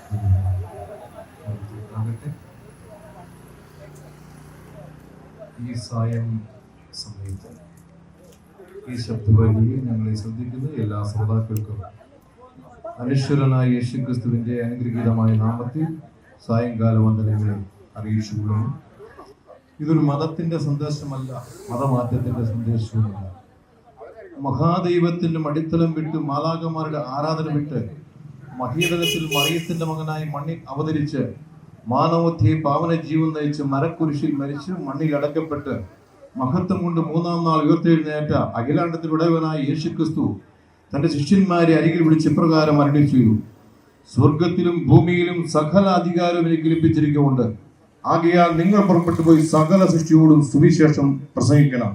ഈ സായം സമയത്ത് ഈ ശബ്ദവലിയെ ഞങ്ങളെ ശ്രദ്ധിക്കുന്ന എല്ലാ ശ്രോതാക്കൾക്കും അനശ്വരനായ യേശുക്രിസ്തുവിന്റെ അനുഗ്രഹീതമായ നാമത്തിൽ സായങ്കാല വന്ദനങ്ങളെ അറിയിച്ചുകൊള്ളുന്നു. ഇതൊരു മതത്തിന്റെ സന്ദേശമല്ല, മതമാറ്റത്തിന്റെ സന്ദേശവുമല്ല. മഹാദൈവത്തിന്റെ അടിത്തലം വിട്ട് മാലാഖമാരുടെ ആരാധന വിട്ട് മഹീതലത്തിൽ മറിയത്തിന്റെ മകനായി മണ്ണിൽ അവതരിച്ച് മാനവത്തെ പാവന ജീവൻ നയിച്ച് മരക്കുരിശിൽ മരിച്ച് മണ്ണിൽ അടക്കപ്പെട്ട് മഹത്വം കൊണ്ട് മൂന്നാം നാൾ ഉയർത്തെഴുന്നേറ്റ അഖിലാണ്ടത്തിലുടയവനായ യേശുക്രിസ്തു തന്റെ ശിഷ്യന്മാരെ അരികിൽ വിളിച്ച് ഇപ്രകാരം അരുളി ചെയ്തു: സ്വർഗത്തിലും ഭൂമിയിലും സകല അധികാരവും എനിക്ക് ലഭിച്ചിരിക്കുന്നുണ്ട്. ആകയാൽ നിങ്ങൾ പുറപ്പെട്ടു പോയി സകല സൃഷ്ടിയോടും സുവിശേഷം പ്രസംഗിക്കണം.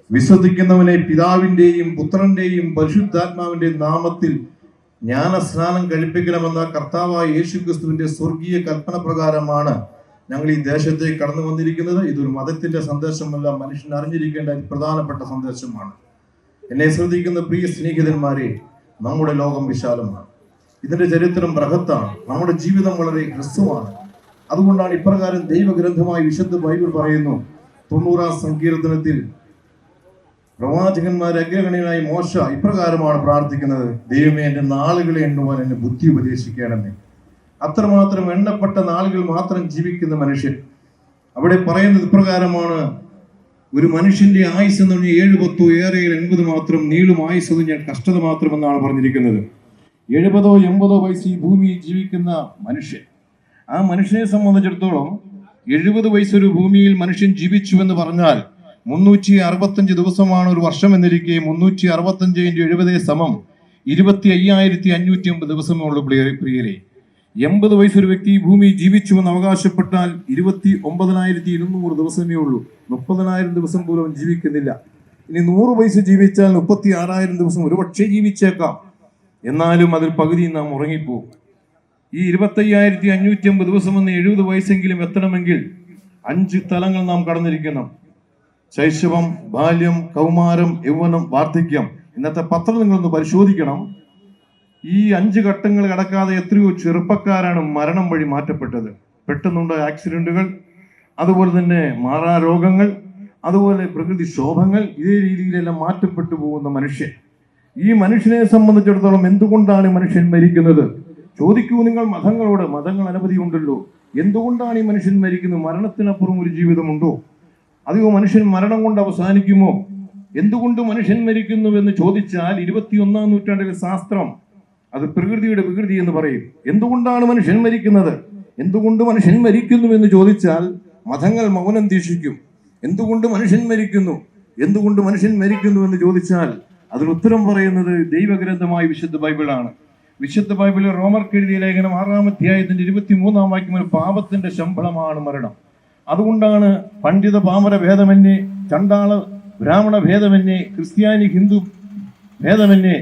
വിശ്വസിക്കുന്നവനെ പിതാവിന്റെയും പുത്രന്റെയും പരിശുദ്ധാത്മാവിന്റെയും നാമത്തിൽ ജ്ഞാനസ്നാനം കഴിപ്പിക്കണമെന്ന കർത്താവായ യേശുക്രിസ്തുവിന്റെ സ്വർഗീയ കൽപ്പന പ്രകാരമാണ് ഞങ്ങൾ ഈ ദേശത്തേക്ക് കടന്നു വന്നിരിക്കുന്നത്. ഇതൊരു മതത്തിന്റെ സന്ദേശമല്ല, മനുഷ്യൻ അറിഞ്ഞിരിക്കേണ്ട പ്രധാനപ്പെട്ട സന്ദേശമാണ്. എന്നെ ശ്രദ്ധിക്കുന്ന പ്രിയ സ്നേഹിതന്മാരെ, നമ്മുടെ ലോകം വിശാലമാണ്, ഇതിന്റെ ചരിത്രം ബൃഹത്താണ്, നമ്മുടെ ജീവിതം വളരെ ഹ്രസ്വമാണ്. അതുകൊണ്ടാണ് ഇപ്രകാരം ദൈവഗ്രന്ഥമായി വിശുദ്ധ ബൈബിൾ പറയുന്നു. 90-ാം സങ്കീർത്തനത്തിൽ പ്രവാചകന്മാരെ അഗ്രഗണ്യനായ മോശ ഇപ്രകാരമാണ് പ്രാർത്ഥിക്കുന്നത്: ദൈവമേ, എൻ്റെ നാളുകളെ എണ്ണുവാൻ എന്നെ ബുദ്ധി ഉപദേശിക്കണമേ. അത്രമാത്രം എണ്ണപ്പെട്ട നാളുകൾ മാത്രം ജീവിക്കുന്ന മനുഷ്യൻ. അവിടെ പറയുന്നത് ഇപ്രകാരമാണ്: ഒരു മനുഷ്യന്റെ ആയുസ് എന്ന് പറഞ്ഞാൽ 70 ഏറെ 80 മാത്രം, നീളും ആയുസ് എന്ന് ഞാൻ കഷ്ടത മാത്രമെന്നാണ് പറഞ്ഞിരിക്കുന്നത്. 70-80 വയസ്സ് ഈ ഭൂമിയിൽ ജീവിക്കുന്ന മനുഷ്യൻ, ആ മനുഷ്യനെ സംബന്ധിച്ചിടത്തോളം 70 വയസ്സൊരു ഭൂമിയിൽ മനുഷ്യൻ ജീവിച്ചു എന്ന് പറഞ്ഞാൽ 365 ദിവസമാണ് ഒരു വർഷം എന്നിരിക്കെ 365 × 70 സമം 25,550 ദിവസമേ ഉള്ളൂ പ്രിയരെ. 80 വയസ്സൊരു വ്യക്തി ഈ ഭൂമിയിൽ ജീവിച്ചു എന്ന് അവകാശപ്പെട്ടാൽ 29,200 ദിവസമേ ഉള്ളൂ. 30,000 ദിവസം പോലും ജീവിക്കുന്നില്ല. ഇനി 100 വയസ്സ് ജീവിച്ചാൽ 36,000 ദിവസം ഒരുപക്ഷെ ജീവിച്ചേക്കാം. എന്നാലും അതിൽ പകുതി നാം ഉറങ്ങിപ്പോകും. ഈ 25,550 ദിവസം എന്ന് 70 വയസ്സെങ്കിലും എത്തണമെങ്കിൽ 5 തലങ്ങൾ നാം കടന്നിരിക്കണം: ശൈശവം, ബാല്യം, കൗമാരം, യൗവനം, വാർദ്ധക്യം. ഇന്നത്തെ പത്രം നിങ്ങളൊന്ന് പരിശോധിക്കണം. ഈ 5 ഘട്ടങ്ങൾ കടക്കാതെ എത്രയോ ചെറുപ്പക്കാരാണ് മരണം വഴി മാറ്റപ്പെട്ടത്. പെട്ടെന്നുണ്ടായ ആക്സിഡന്റുകൾ, അതുപോലെ തന്നെ മാറാരോഗങ്ങൾ, അതുപോലെ പ്രകൃതിക്ഷോഭങ്ങൾ, ഇതേ രീതിയിലെല്ലാം മാറ്റപ്പെട്ടു പോകുന്ന മനുഷ്യൻ. ഈ മനുഷ്യനെ സംബന്ധിച്ചിടത്തോളം എന്തുകൊണ്ടാണ് മനുഷ്യൻ മരിക്കുന്നത്? ചോദിക്കൂ നിങ്ങൾ മതങ്ങളോട്. മതങ്ങൾ അനവധി ഉണ്ടല്ലോ. എന്തുകൊണ്ടാണ് ഈ മനുഷ്യൻ മരിക്കുന്നത്? മരണത്തിനപ്പുറം ഒരു ജീവിതമുണ്ടോ? അതെയോ മനുഷ്യൻ മരണം കൊണ്ട് അവസാനിക്കുമോ? എന്തുകൊണ്ട് മനുഷ്യൻ മരിക്കുന്നു എന്ന് ചോദിച്ചാൽ 21-ാം നൂറ്റാണ്ടിലെ ശാസ്ത്രം അത് പ്രകൃതിയുടെ വികൃതി എന്ന് പറയും. എന്തുകൊണ്ടാണ് മനുഷ്യൻ മരിക്കുന്നത്? എന്തുകൊണ്ട് മനുഷ്യൻ മരിക്കുന്നു എന്ന് ചോദിച്ചാൽ മതങ്ങൾ മൗനം ദീക്ഷിക്കും. എന്തുകൊണ്ട് മനുഷ്യൻ മരിക്കുന്നു, എന്തുകൊണ്ട് മനുഷ്യൻ മരിക്കുന്നു എന്ന് ചോദിച്ചാൽ അതിന് ഉത്തരം പറയുന്നത് ദൈവഗ്രന്ഥമായ വിശുദ്ധ ബൈബിളാണ്. വിശുദ്ധ ബൈബിളിൽ റോമർക്ക് എഴുതിയ ലേഖനം 6-ാം അധ്യായത്തിന്റെ 23-ാം വാക്യം: പാപത്തിന്റെ ശമ്പളമാണ് മരണം. അതുകൊണ്ടാണ് പണ്ഡിത പാമര ഭേദമന്യേ, ചണ്ടാള ബ്രാഹ്മണ ഭേദമന്യേ, ക്രിസ്ത്യാനി ഹിന്ദു ഭേദമന്യേ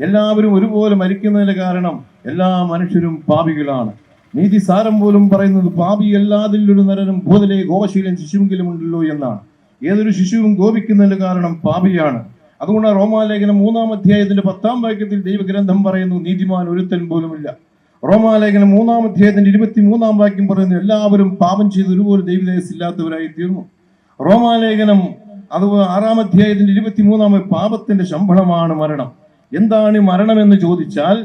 എല്ലാവരും ഒരുപോലെ മരിക്കുന്നതിന്റെ കാരണം എല്ലാ മനുഷ്യരും പാപികളാണ്. നീതിസാരം പോലും പറയുന്നത് പാപി എല്ലാതിലൊരു നരനും ഭൂതലെ ഗോപശീലൻ ശിശുവെങ്കിലും ഉണ്ടല്ലോ എന്നാണ്. ഏതൊരു ശിശുവും ഗോപിക്കുന്നതിന്റെ കാരണം പാപിയാണ്. അതുകൊണ്ട് റോമാലേഖനം 3-ാം അധ്യായത്തിന്റെ 10-ാം വാക്യത്തിൽ ദൈവഗ്രന്ഥം പറയുന്നു: നീതിമാൻ ഒരുത്തൻ പോലുമില്ല. റോമാലേഖനം 3-ാം അധ്യായത്തിന്റെ 23-ാം വാക്യം പറയുന്നു: എല്ലാവരും പാപം ചെയ്ത് ഒരുപോലെ ദൈവദേശില്ലാത്തവരായി തീർന്നു. റോമാലേഖനം 6-ാം അധ്യായത്തിന്റെ 23-ാം പാപത്തിന്റെ ശമ്പളമാണ് മരണം. എന്താണ് മരണം എന്ന് ചോദിച്ചാൽ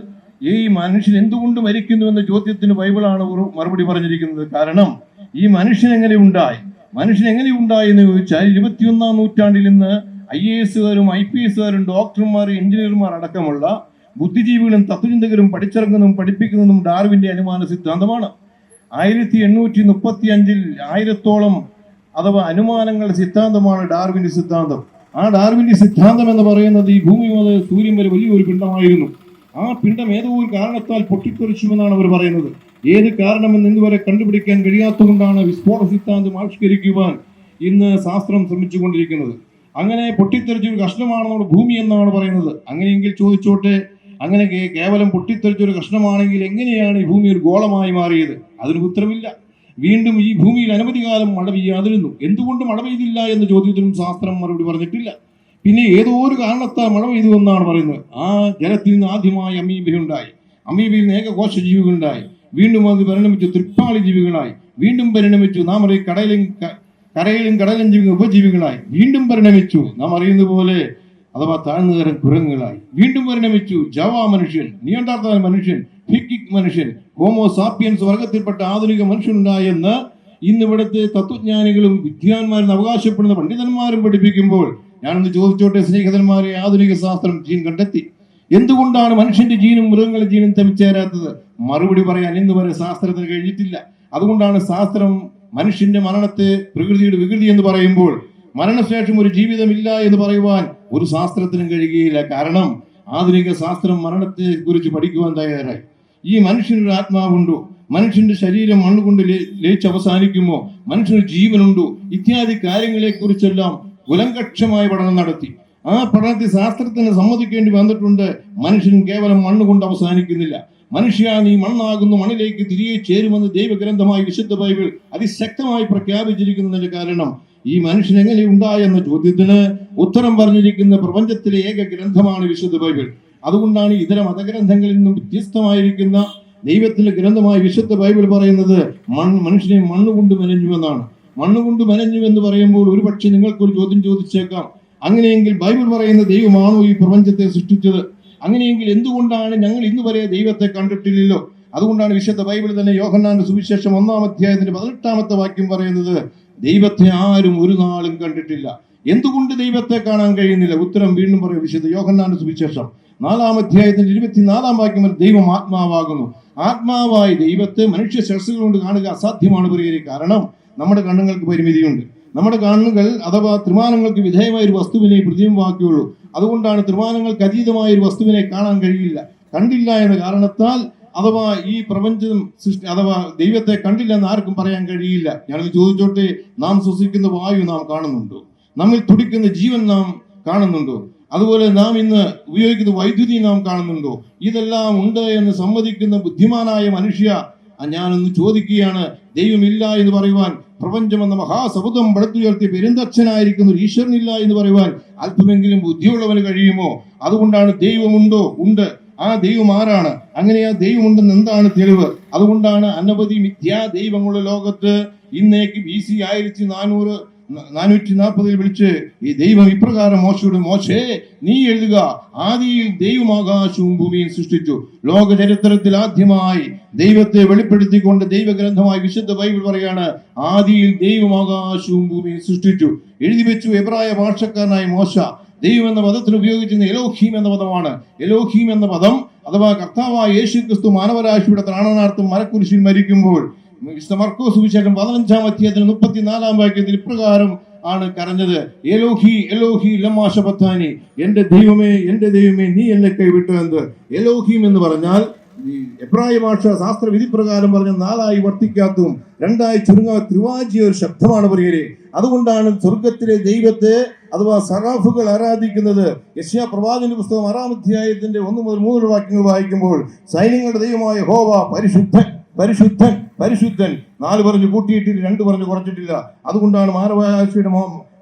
ഈ മനുഷ്യൻ എന്തുകൊണ്ട് മരിക്കുന്നു എന്ന ചോദ്യത്തിന് ബൈബിളാണ് മറുപടി പറഞ്ഞിരിക്കുന്നത്. കാരണം ഈ മനുഷ്യൻ എങ്ങനെ ഉണ്ടായി എന്ന് ചോദിച്ചാൽ 21-ാം നൂറ്റാണ്ടിൽ ഇന്ന് IAS-കാരും IPS-കാരും ഡോക്ടർമാരും എഞ്ചിനീയർമാർ അടക്കമുള്ള ബുദ്ധിജീവികളും തത്വചിന്തകരും പഠിച്ചിറങ്ങുന്നതും പഠിപ്പിക്കുന്നതും ഡാർവിന്റെ അനുമാന സിദ്ധാന്തമാണ്. 1835-ൽ 1000-ഓളം അഥവാ അനുമാനങ്ങളുടെ സിദ്ധാന്തമാണ് ഡാർവിന്റെ സിദ്ധാന്തം. ആ ഡാർവിന്റെ സിദ്ധാന്തം എന്ന് പറയുന്നത് ഈ ഭൂമി മുതൽ സൂര്യൻ വരെ വലിയൊരു പിണ്ഡമായിരുന്നു. ആ പിണ്ഡം ഏതോ ഒരു കാരണത്താൽ പൊട്ടിത്തെറിച്ചുവെന്നാണ് അവർ പറയുന്നത്. ഏത് കാരണമെന്ന് ഇന്നുവരെ കണ്ടുപിടിക്കാൻ കഴിയാത്തതുകൊണ്ടാണ് വിസ്ഫോട സിദ്ധാന്തം ആവിഷ്കരിക്കുവാൻ ഇന്ന് ശാസ്ത്രം ശ്രമിച്ചുകൊണ്ടിരിക്കുന്നത്. അങ്ങനെ പൊട്ടിത്തെറിച്ചൊരു കഷ്ണമാണ് നമ്മുടെ ഭൂമി എന്നാണ് പറയുന്നത്. അങ്ങനെയെങ്കിൽ ചോദിച്ചോട്ടെ, അങ്ങനെ കേവലം പൊട്ടിത്തെറിച്ചൊരു കഷ്ണമാണെങ്കിൽ എങ്ങനെയാണ് ഈ ഭൂമി ഒരു ഗോളമായി മാറിയത്? അതിന് ഉത്തരമില്ല. വീണ്ടും ഈ ഭൂമിയിൽ അനവധി കാലം മഴ പെയ്യാതിരുന്നു. എന്തുകൊണ്ട് മഴ പെയ്തില്ല എന്ന ചോദ്യത്തിനും ശാസ്ത്രം മറുപടി പറഞ്ഞിട്ടില്ല. പിന്നെ ഏതോ ഒരു കാരണത്താൽ മഴ പെയ്തു എന്നാണ് പറയുന്നത്. ആ ജലത്തിൽ നിന്ന് ആദ്യമായി അമീബയുണ്ടായി. അമീബയിൽ നിന്ന് ഏകകോശ ജീവികളുണ്ടായി. വീണ്ടും അത് പരിണമിച്ചു തൃപ്പാളി ജീവികളായി, വീണ്ടും പരിണമിച്ചു നാം അറിയും കരയിലും കടലും ജീവികൾ ഉപജീവികളായി, വീണ്ടും പരിണമിച്ചു നാം അറിയുന്ന പോലെ അഥവാ താഴ്ന്നുതരം കുരങ്ങുകളായി, വീണ്ടും പരിണമിച്ചു ജാവ മനുഷ്യൻ, നിയന്ത്രാർത്ഥ മനുഷ്യൻ, ഫിക്കിക് മനുഷ്യൻ, ഹോമോ സാപ്പിയൻസ് വർഗത്തിൽപ്പെട്ട ആധുനിക മനുഷ്യനുണ്ടായെന്ന് ഇന്ന് ഇവിടുത്തെ തത്വജ്ഞാനികളും വിദ്വാൻമാരും അവകാശപ്പെടുന്ന പണ്ഡിതന്മാരും പഠിപ്പിക്കുമ്പോൾ ഞാനൊന്ന് ചോദിച്ചോട്ടെ സ്നേഹിതന്മാരെ, ആധുനിക ശാസ്ത്രം ജീൻ കണ്ടെത്തി. എന്തുകൊണ്ടാണ് മനുഷ്യന്റെ ജീനും മൃഗങ്ങളുടെ ജീനും തമ്മിച്ചേരാത്തത്? മറുപടി പറയാൻ ഇന്ന് വരെ ശാസ്ത്രത്തിന് കഴിഞ്ഞിട്ടില്ല. അതുകൊണ്ടാണ് ശാസ്ത്രം മനുഷ്യന്റെ മരണത്തെ പ്രകൃതിയുടെ വികൃതി എന്ന് പറയുമ്പോൾ മരണശേഷം ഒരു ജീവിതമില്ല എന്ന് പറയുവാൻ ഒരു ശാസ്ത്രത്തിനും കഴിയുകയില്ല. കാരണം ആധുനിക ശാസ്ത്രം മരണത്തെ കുറിച്ച് പഠിക്കുവാൻ തയ്യാറായി. ഈ മനുഷ്യനൊരു ആത്മാവുണ്ടോ? മനുഷ്യന്റെ ശരീരം മണ്ണുകൊണ്ട് ലയിച്ച് അവസാനിക്കുമോ? മനുഷ്യന് ജീവനുണ്ടോ? ഇത്യാദി കാര്യങ്ങളെ കുറിച്ചെല്ലാം കുലങ്കക്ഷമായ പഠനം നടത്തി. ആ പഠനത്തിൽ ശാസ്ത്രത്തിന് സമ്മതിക്കേണ്ടി വന്നിട്ടുണ്ട്. മനുഷ്യൻ കേവലം മണ്ണുകൊണ്ട് അവസാനിക്കുന്നില്ല. മനുഷ്യ നീ മണ്ണാകുന്നു, മണ്ണിലേക്ക് തിരികെ ചേരുമെന്ന് ദൈവഗ്രന്ഥമായി വിശുദ്ധ ബൈബിൾ അതിശക്തമായി പ്രഖ്യാപിച്ചിരിക്കുന്നതിന്റെ കാരണം ഈ മനുഷ്യൻ എങ്ങനെ ഉണ്ടായെന്ന ചോദ്യത്തിന് ഉത്തരം പറഞ്ഞിരിക്കുന്ന പ്രപഞ്ചത്തിലെ ഏക ഗ്രന്ഥമാണ് വിശുദ്ധ ബൈബിൾ. അതുകൊണ്ടാണ് ഇതര മതഗ്രന്ഥങ്ങളിൽ നിന്നും വ്യത്യസ്തമായിരിക്കുന്ന ദൈവത്തിന്റെ ഗ്രന്ഥമായ വിശുദ്ധ ബൈബിൾ പറയുന്നത് മനുഷ്യനെ മണ്ണുകൊണ്ട് മെനഞ്ഞുവെന്നാണ്. മണ്ണുകൊണ്ട് മെനഞ്ഞു എന്ന് പറയുമ്പോൾ ഒരുപക്ഷെ നിങ്ങൾക്കൊരു ചോദ്യം ചോദിച്ചേക്കാം, അങ്ങനെയെങ്കിൽ ബൈബിൾ പറയുന്ന ദൈവമാണോ ഈ പ്രപഞ്ചത്തെ സൃഷ്ടിച്ചത്? അങ്ങനെയെങ്കിൽ എന്തുകൊണ്ടാണ് ഞങ്ങൾ ഇന്ന് വരെ ദൈവത്തെ കണ്ടിട്ടില്ലല്ലോ? അതുകൊണ്ടാണ് വിശുദ്ധ ബൈബിൾ തന്നെ യോഹന്നാന്റെ സുവിശേഷം 1-ാം അധ്യായത്തിന്റെ 18-ാമത്തെ വാക്യം പറയുന്നത്, ദൈവത്തെ ആരും ഒരു നാളും കണ്ടിട്ടില്ല. എന്തുകൊണ്ട് ദൈവത്തെ കാണാൻ കഴിയുന്നില്ല? ഉത്തരം വീണ്ടും പറയും വിശുദ്ധ യോഹന്നാന്റെ സുവിശേഷം 4-ാം അധ്യായത്തിന്റെ 24-ാം വാക്യം, ദൈവം ആത്മാവാകുന്നു. ആത്മാവായി ദൈവത്തെ മനുഷ്യ ശസ്ത്രങ്ങൾ കൊണ്ട് കാണുക അസാധ്യമാണ് പ്രിയരെ. കാരണം നമ്മുടെ കണ്ണുകൾക്ക് പരിമിതിയുണ്ട്. നമ്മുടെ കണ്ണുകൾ അഥവാ ത്രിമാനങ്ങൾക്ക് വിധേയമായ ഒരു വസ്തുവിനെ പ്രതിബിംബമാക്കുകയുള്ളൂ. അതുകൊണ്ടാണ് ത്രിമാനങ്ങൾക്ക് അതീതമായ ഒരു വസ്തുവിനെ കാണാൻ കഴിയില്ല. കണ്ടില്ല എന്ന കാരണത്താൽ അഥവാ ഈ പ്രപഞ്ചം അഥവാ ദൈവത്തെ കണ്ടില്ല എന്ന് ആർക്കും പറയാൻ കഴിയില്ല. ഞാനത് ചോദിച്ചോട്ടെ, നാം ശ്വസിക്കുന്ന വായു നാം കാണുന്നുണ്ടോ? നമ്മിൽ തുടിക്കുന്ന ജീവൻ നാം കാണുന്നുണ്ടോ? അതുപോലെ നാം ഇന്ന് ഉപയോഗിക്കുന്ന വൈദ്യുതി നാം കാണുന്നുണ്ടോ? ഇതെല്ലാം ഉണ്ട് എന്ന് സമ്മതിക്കുന്ന ബുദ്ധിമാനായ മനുഷ്യ, ഞാനൊന്ന് ചോദിക്കുകയാണ്, ദൈവമില്ല എന്ന് പറയുവാൻ, പ്രപഞ്ചം എന്ന മഹാസമുദ്രം പടുത്തുയർത്തി പെരുന്തച്ഛനായിരിക്കുന്ന ഒരു ഈശ്വരനില്ല എന്ന് പറയുവാൻ അല്പമെങ്കിലും ബുദ്ധിയുള്ളവന് കഴിയുമോ? അതുകൊണ്ടാണ് ദൈവമുണ്ടോ? ഉണ്ട്. ആ ദൈവം ആരാണ്? അങ്ങനെ ആ ദൈവമുണ്ടെന്ന് എന്താണ് തെളിവ്? അതുകൊണ്ടാണ് അനവധി മിഥ്യാ ദൈവങ്ങളുടെ ലോകത്ത് ഇന്നേക്ക് BC 1440 വിളിച്ച് ഈ ദൈവം ഇപ്രകാരം മോശയോട്, മോശേ നീ എഴുതുക, ആദിയിൽ ദൈവം ആകാശവും ഭൂമിയും സൃഷ്ടിച്ചു. ലോക ചരിത്രത്തിൽ ആദ്യമായി ദൈവത്തെ വെളിപ്പെടുത്തിക്കൊണ്ട് ദൈവഗ്രന്ഥമായി വിശുദ്ധ ബൈബിൾ പറയാണ്, ആദിയിൽ ദൈവം ആകാശവും ഭൂമിയും സൃഷ്ടിച്ചു. എഴുതി വെച്ചു എബ്രായ ഭാഷക്കാരനായ മോശ. ദൈവം എന്ന പദത്തിന് ഉപയോഗിച്ചിരുന്ന എലോഹീം എന്ന പദമാണ്. എലോഹീം എന്ന പദം അഥവാ കർത്താവായ യേശു ക്രിസ്തു മാനവരാശിയുടെ ത്രാണനാർത്ഥം മരക്കുരിശിൽ മരിക്കുമ്പോൾ മർക്കോസ് സുവിശേഷം 15-ാം അധ്യായത്തിൽ 34-ാം വാക്യത്തിൽ ഇപ്രകാരം ആണ് കരഞ്ഞത്, എലോഹി എലോഹി ലമ്മാ ശബക്താനി, എന്റെ ദൈവമേ നീ എന്നെ കൈവിട്ടു എന്ന്. എലോഹീം എന്ന് പറഞ്ഞാൽ എബ്രായ ഭാഷ ശാസ്ത്ര വിധി പ്രകാരം പറഞ്ഞ 4 വർത്തിക്കാത്തതും 2 ചുരുങ്ങാ ത്രിവാചിയ ഒരു ശബ്ദമാണ് പ്രിയരെ. അതുകൊണ്ടാണ് സ്വർഗത്തിലെ ദൈവത്തെ അഥവാ സറാഫുകൾ ആരാധിക്കുന്നത്. യെശയ്യാ പ്രവാചകന്റെ പുസ്തകം 6-ാം അധ്യായത്തിന്റെ 1 മുതൽ 3 വാക്യങ്ങൾ വായിക്കുമ്പോൾ, സൈന്യങ്ങളുടെ ദൈവമായ യഹോവ പരിശുദ്ധൻ പരിശുദ്ധൻ പരിശുദ്ധൻ, 4 പറഞ്ഞു കൂട്ടിയിട്ടില്ല, 2 പറഞ്ഞു കുറച്ചിട്ടില്ല. അതുകൊണ്ടാണ് മാനവരാശിയുടെ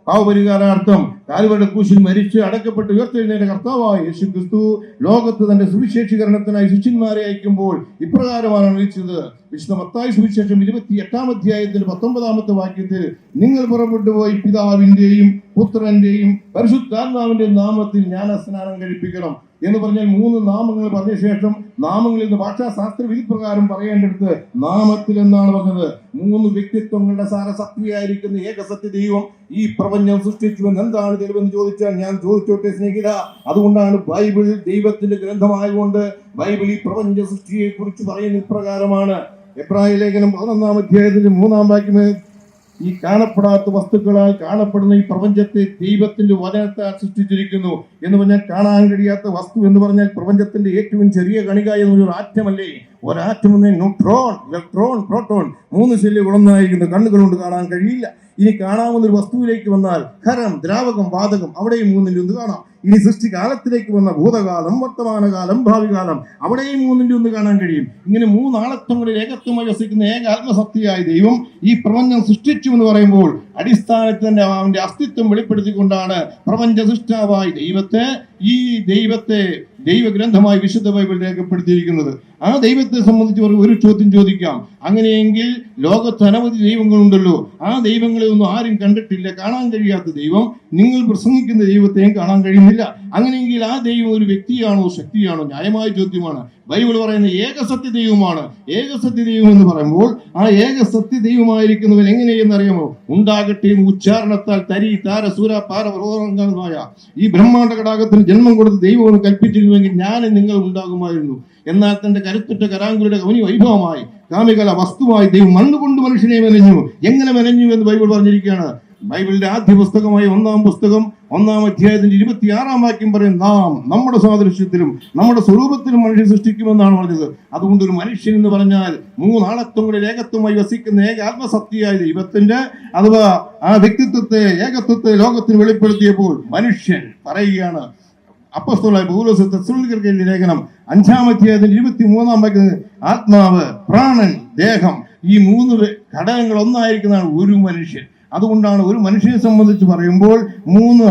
പാവപരിഹാരാർത്ഥം കാൽവരിയുടെ ക്രൂശിൽ മരിച്ച് അടക്കപ്പെട്ട് ഉയർത്തെഴുന്നേറ്റ കർത്താവായ യേശു ക്രിസ്തു ലോകത്ത് തന്റെ സുവിശേഷീകരണത്തിനായി ശിഷ്യന്മാരെ അയക്കുമ്പോൾ ഇപ്രകാരമാണ് വിളിച്ചത്. വിശുദ്ധ മത്തായി സുവിശേഷം 28-ാം അധ്യായത്തിന്റെ 19-ാമത്തെ വാക്യത്തിൽ, നിങ്ങൾ പുറപ്പെട്ടു പോയി പിതാവിന്റെയും പുത്രന്റെയും പരിശുദ്ധാത്മാവിന്റെയും നാമത്തിൽ ജ്ഞാനസ്നാനം കഴിപ്പിക്കണം എന്ന് പറഞ്ഞാൽ 3 നാമങ്ങൾ പറഞ്ഞ ശേഷം നാമങ്ങളിൽ നിന്ന് ഭാഷാശാസ്ത്ര വിധി പ്രകാരം പറയേണ്ടടുത്ത് നാമത്തിൽ എന്നാണ് പറഞ്ഞത്. 3 വ്യക്തിത്വങ്ങളുടെ സാരസക്തിയായിരിക്കുന്ന ഏകസത്യ ദൈവം ഈ പ്രപഞ്ചം സൃഷ്ടിച്ചുവെന്ന് എന്താണ് തെളിവെന്ന് ചോദിച്ചാൽ ഞാൻ ചോദിച്ചോട്ടെ സ്നേഹിത, അതുകൊണ്ടാണ് ബൈബിൾ ദൈവത്തിന്റെ ഗ്രന്ഥമായതുകൊണ്ട് ബൈബിൾ ഈ പ്രപഞ്ച സൃഷ്ടിയെ കുറിച്ച് പറയുന്ന ഇപ്രകാരമാണ്. എബ്രായ ലേഖനം 11-ാം അധ്യായത്തിന്റെ 3-ാം വാക്യം, ഈ കാണപ്പെടാത്ത വസ്തുക്കളാൽ കാണപ്പെടുന്ന ഈ പ്രപഞ്ചത്തെ ദൈവത്തിന്റെ വചനത്താൽ സൃഷ്ടിച്ചിരിക്കുന്നു എന്ന് പറഞ്ഞാൽ, കാണാൻ കഴിയാത്ത വസ്തു എന്ന് പറഞ്ഞാൽ പ്രപഞ്ചത്തിന്റെ ഏറ്റവും ചെറിയ കണിക എന്നൊരു ആറ്റമല്ലേ? ഒരാറ്റം എന്ന് ന്യൂട്രോൺ, ഇലക്ട്രോൺ, പ്രോട്ടോൺ, 3 സെല്ലുകളൊന്നായിരിക്കുന്നു. കണ്ണുകളുകൊണ്ട് കാണാൻ കഴിയില്ല. ഇനി കാണാവുന്ന ഒരു വസ്തുവിലേക്ക് വന്നാൽ ഖരം, ദ്രാവകം, വാതകം, അവിടെയും 3-ന്റെ ഒന്ന് കാണാം. ഇനി സൃഷ്ടികാലത്തിലേക്ക് വന്ന ഭൂതകാലം, വർത്തമാനകാലം, ഭാവികാലം, അവിടെയും 3-ന്റെ ഒന്ന് കാണാൻ കഴിയും. ഇങ്ങനെ 3 ആളത്വങ്ങളിൽ ഏകത്വമായി വസിക്കുന്ന ഏക ആത്മശക്തിയായ ദൈവം ഈ പ്രപഞ്ചം സൃഷ്ടിച്ചു എന്ന് പറയുമ്പോൾ അടിസ്ഥാനത്തിൽ തന്നെ അവന്റെ അസ്തിത്വം വെളിപ്പെടുത്തിക്കൊണ്ടാണ് പ്രപഞ്ച സൃഷ്ടാവായ ദൈവത്തെ ദൈവഗ്രന്ഥമായി വിശുദ്ധ ബൈബിൾ രേഖപ്പെടുത്തിയിരിക്കുന്നത്. ആ ദൈവത്തെ സംബന്ധിച്ച് ഒരു ചോദ്യം ചോദിക്കാം. അങ്ങനെയെങ്കിൽ ലോകത്ത് അനവധി ദൈവങ്ങളുണ്ടല്ലോ, ആ ദൈവങ്ങളെ ഒന്നും ആരും കണ്ടിട്ടില്ല. കാണാൻ കഴിയാത്ത ദൈവം, നിങ്ങൾ പ്രസംഗിക്കുന്ന ദൈവത്തെയും കാണാൻ കഴിയുന്നില്ല. അങ്ങനെയെങ്കിൽ ആ ദൈവം ഒരു വ്യക്തിയാണോ ശക്തിയാണോ? ന്യായമായ ചോദ്യമാണ്. ബൈബിൾ പറയുന്ന ഏകസത്യ ദൈവമാണ്. ഏകസത്യ ദൈവം എന്ന് പറയുമ്പോൾ ആ ഏകസത്യ ദൈവമായിരിക്കുന്നവൻ എങ്ങനെയെന്നറിയാമോ? ഉണ്ടാകട്ടെ എന്ന് ഉച്ചാരണത്താൽ തരി താര സൂര പാര പ്രവർത്തനമായ ഈ ബ്രഹ്മാണ്ഡ ഘടാകത്തിന് ജന്മം കൊടുത്ത് ദൈവം എന്ന് കൽപ്പിച്ചിരുന്നുവെങ്കിൽ ഞാൻ നിങ്ങൾ ഉണ്ടാകുമായിരുന്നു. എന്നാൽ തന്റെ കരുത്തുറ്റ കരാങ്കുലയുടെ കവനി വൈഭവമായി കാമികല വസ്തുവായി ദൈവം മണ്ണുകൊണ്ട് മനുഷ്യനെ മെനഞ്ഞു. എങ്ങനെ മെനഞ്ഞു എന്ന് ബൈബിൾ പറഞ്ഞിരിക്കുകയാണ്. ബൈബിളിന്റെ ആദ്യ പുസ്തകമായ 1-ാം പുസ്തകം 1-ാം അധ്യായത്തിന്റെ 26-ാം വാക്യം പറയും, നാം നമ്മുടെ സാദൃശ്യത്തിലും നമ്മുടെ സ്വരൂപത്തിലും മനുഷ്യൻ സൃഷ്ടിക്കുമെന്നാണ് പറഞ്ഞത്. അതുകൊണ്ട് ഒരു മനുഷ്യൻ എന്ന് പറഞ്ഞാൽ മൂന്നാളത്വങ്ങളിൽ ഏകത്വമായി വസിക്കുന്ന ഏക ആത്മസത്യയായ ദൈവത്തിന്റെ അഥവാ ആ വ്യക്തിത്വത്തെ ഏകത്വത്തെ ലോകത്തിന് വെളിപ്പെടുത്തിയപ്പോൾ മനുഷ്യൻ പറയുകയാണ്. അപ്പോസ്തലനായ പൗലോസ് തെസ്സലോനിക്കർക്ക് എഴുതിയ ലേഖനം 5-ാം അധ്യായത്തിന്റെ 23-ാം വാക്യം, ആത്മാവ്, പ്രാണൻ, ദേഹം, ഈ 3 ഘടകങ്ങൾ ഒന്നായിരിക്കുന്നതാണ് ഒരു മനുഷ്യൻ. അതുകൊണ്ടാണ് ഒരു മനുഷ്യനെ സംബന്ധിച്ച് പറയുമ്പോൾ 3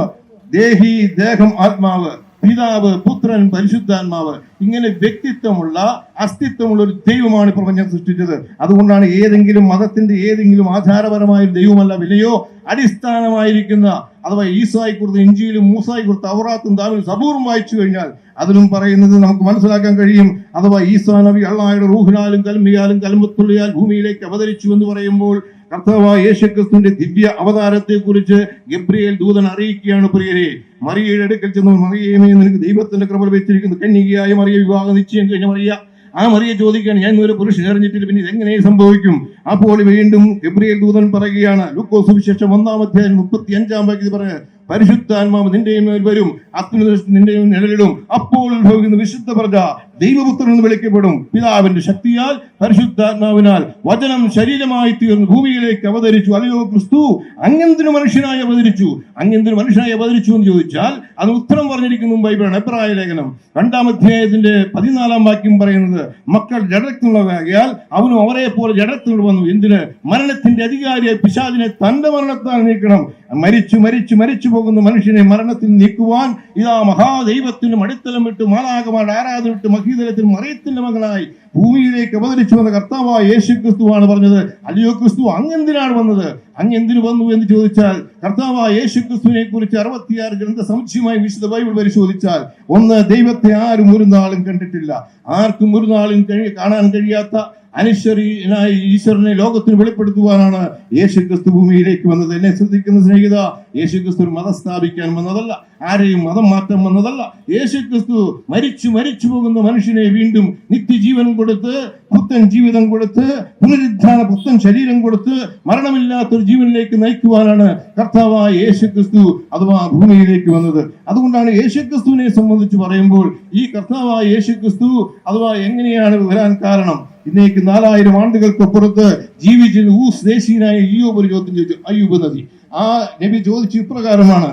ദേഹി, ദേഹം, ആത്മാവ്, പിതാവ്, പുത്രൻ, പരിശുദ്ധാത്മാവ്, ഇങ്ങനെ വ്യക്തിത്വമുള്ള അസ്തിത്വമുള്ള ഒരു ദൈവമാണ് പ്രപഞ്ചം സൃഷ്ടിച്ചത്. അതുകൊണ്ടാണ് ഏതെങ്കിലും മതത്തിന്റെ ഏതെങ്കിലും ആചാരപരമായ ഒരു ദൈവമല്ല, വിലയോ അടിസ്ഥാനമായിരിക്കുന്ന അഥവാ ഈസായി കൊടുത്ത ഇഞ്ചിയിലും മൂസായി കൊടുത്ത ഔറാത്തും ദാവിലും സബൂറും വായിച്ചു കഴിഞ്ഞാൽ അതിലും പറയുന്നത് നമുക്ക് മനസ്സിലാക്കാൻ കഴിയും. അഥവാ ഈസാ നബി അള്ളാഹയുടെ റൂഹിനാലും കൽമിയാലും കൽമത്തുള്ളിയാൽ ഭൂമിയിലേക്ക് അവതരിച്ചു എന്ന് പറയുമ്പോൾ കർത്താവായ യേശുക്രിസ്തുവിന്റെ ദിവ്യ അവതാരത്തെ കുറിച്ച് ഗബ്രിയേൽ ദൂതൻ അറിയിക്കുകയാണ്. പ്രിയരെ, മറിയയുടെ അടുക്കൽ ചെന്നു, മറിയമേ, നിനക്ക് ദൈവത്തിന്റെ കൃപ വെച്ചിരിക്കുന്നു. കന്യകയായ മറിയ വിവാഹം നിശ്ചയം കഴിഞ്ഞ മറിയ. ആ മറിയ ചോദിക്കുകയാണ്, ഞാൻ ഒരു പുരുഷൻ അറിഞ്ഞിട്ടില്ല, പിന്നെ ഇതെങ്ങനെ സംഭവിക്കും? അപ്പോൾ വീണ്ടും ഗബ്രിയേൽ ദൂതൻ പറയുകയാണ്. ലൂക്കോസ് സുവിശേഷം 1-ാം അധ്യായം 35-ാം വാക്യത്തിൽ പറയുന്നത്, പരിശുദ്ധാത്മാവ് നിന്റെ മേൽ വരും, ആത്മനിർഭരത്തിൽ നിന്റെ നിഴലിടും, അപ്പോൾ ഉത്ഭവിക്കുന്ന വിശുദ്ധ പ്രജ ദൈവപുത്രൻ എന്ന് വിളിക്കപ്പെടും. പിതാവിന്റെ ശക്തിയാൽ പരിശുദ്ധാത്മാവിനാൽ വചനം ശരീരമായി തീർന്ന് ഭൂമിയിലേക്ക് അവതരിച്ചു. അല്ലയോ ക്രിസ്തു അങ്ങെന്തിനു മനുഷ്യനായി അവതരിച്ചു? അങ്ങെന്തിനു മനുഷ്യനായി അവതരിച്ചു എന്ന് ചോദിച്ചാൽ അതിന് ഉത്തരം പറഞ്ഞിരിക്കുന്നു ബൈബിളാണ്. എബ്രായ ലേഖനം 2-ാം അധ്യായത്തിന്റെ 14-ാം വാക്യം പറയുന്നത്, മക്കൾ ജഡത്തിലുള്ളവരാകിയാൽ അവനും അവരെ പോലെ ജഡത്തിൽ വന്നു. എന്തിന്? മരണത്തിന്റെ അധികാരിയായ പിശാചിനെ തന്റെ മരണത്താൽ നീക്കണം. മരിച്ചു മരിച്ചു മരിച്ചു പോകുന്ന മനുഷ്യനെ മരണത്തിൽ നീക്കുവാൻ ഇതാ മഹാദൈവത്തിനും അടിത്തലം വിട്ട് മാലാഖമാരുടെ ആരാധന വിട്ട് മഹീതലത്തിൽ മറിയത്തിന്റെ മകനായി ഭൂമിയിലേക്ക് അവതരിച്ചു വന്ന കർത്താവായ യേശുക്രിസ്തുവാണ് പറഞ്ഞത്. അല്ലയോ ക്രിസ്തു അങ്ങെന്തിനാണ് വന്നത്? അങ്ങെന്തിനു വന്നു എന്ന് ചോദിച്ചാൽ കർത്താവായ യേശുക്രിസ്തുവിനെ കുറിച്ച് 66 ഗ്രന്ഥ സമുച്ചയമായി വിശുദ്ധ ബൈബിൾ പരിശോധിച്ചാൽ, ഒന്ന്, ദൈവത്തെ ആരും ഒരു നാളും കണ്ടിട്ടില്ല, ആർക്കും ഒരു നാളും കാണാൻ കഴിയാത്ത അനിശ്വരനായ ഈശ്വരനെ ലോകത്തിന് വെളിപ്പെടുത്തുവാനാണ് യേശുക്രിസ്തു ഭൂമിയിലേക്ക് വന്നത്. എന്നെ ശ്രദ്ധിക്കുന്ന സ്നേഹിത, യേശുക്രിസ്തു മതം സ്ഥാപിക്കാൻ വന്നതല്ല, ആരെയും മതം മാറ്റാൻ വന്നതല്ല. യേശുക്രിസ്തു മരിച്ചു മരിച്ചു പോകുന്ന മനുഷ്യനെ വീണ്ടും നിത്യജീവൻ കൊടുത്ത്, പുത്തൻ ജീവിതം കൊടുത്ത്, പുനരുദ്ധാന പുത്തൻ ശരീരം കൊടുത്ത് മരണമില്ലാത്തൊരു ജീവനിലേക്ക് നയിക്കുവാനാണ് കർത്താവായ യേശുക്രിസ്തു അഥവാ ഭൂമിയിലേക്ക് വന്നത്. അതുകൊണ്ടാണ് യേശുക്രിസ്തുവിനെ സംബന്ധിച്ച് പറയുമ്പോൾ ഈ കർത്താവായ യേശുക്രിസ്തു അഥവാ എങ്ങനെയാണ് വരാൻ കാരണം? ഇന്നേക്ക് 4000 ആണ്ടുകൾക്കപ്പുറത്ത് ജീവിച്ചിരുന്ന ഊസ് ദേശീയനായ ഇയ്യോബ് ഒരു ചോദ്യം ചോദിച്ചു. അയ്യൂബ് നബി, ആ നബി ചോദിച്ചു ഇപ്രകാരമാണ്,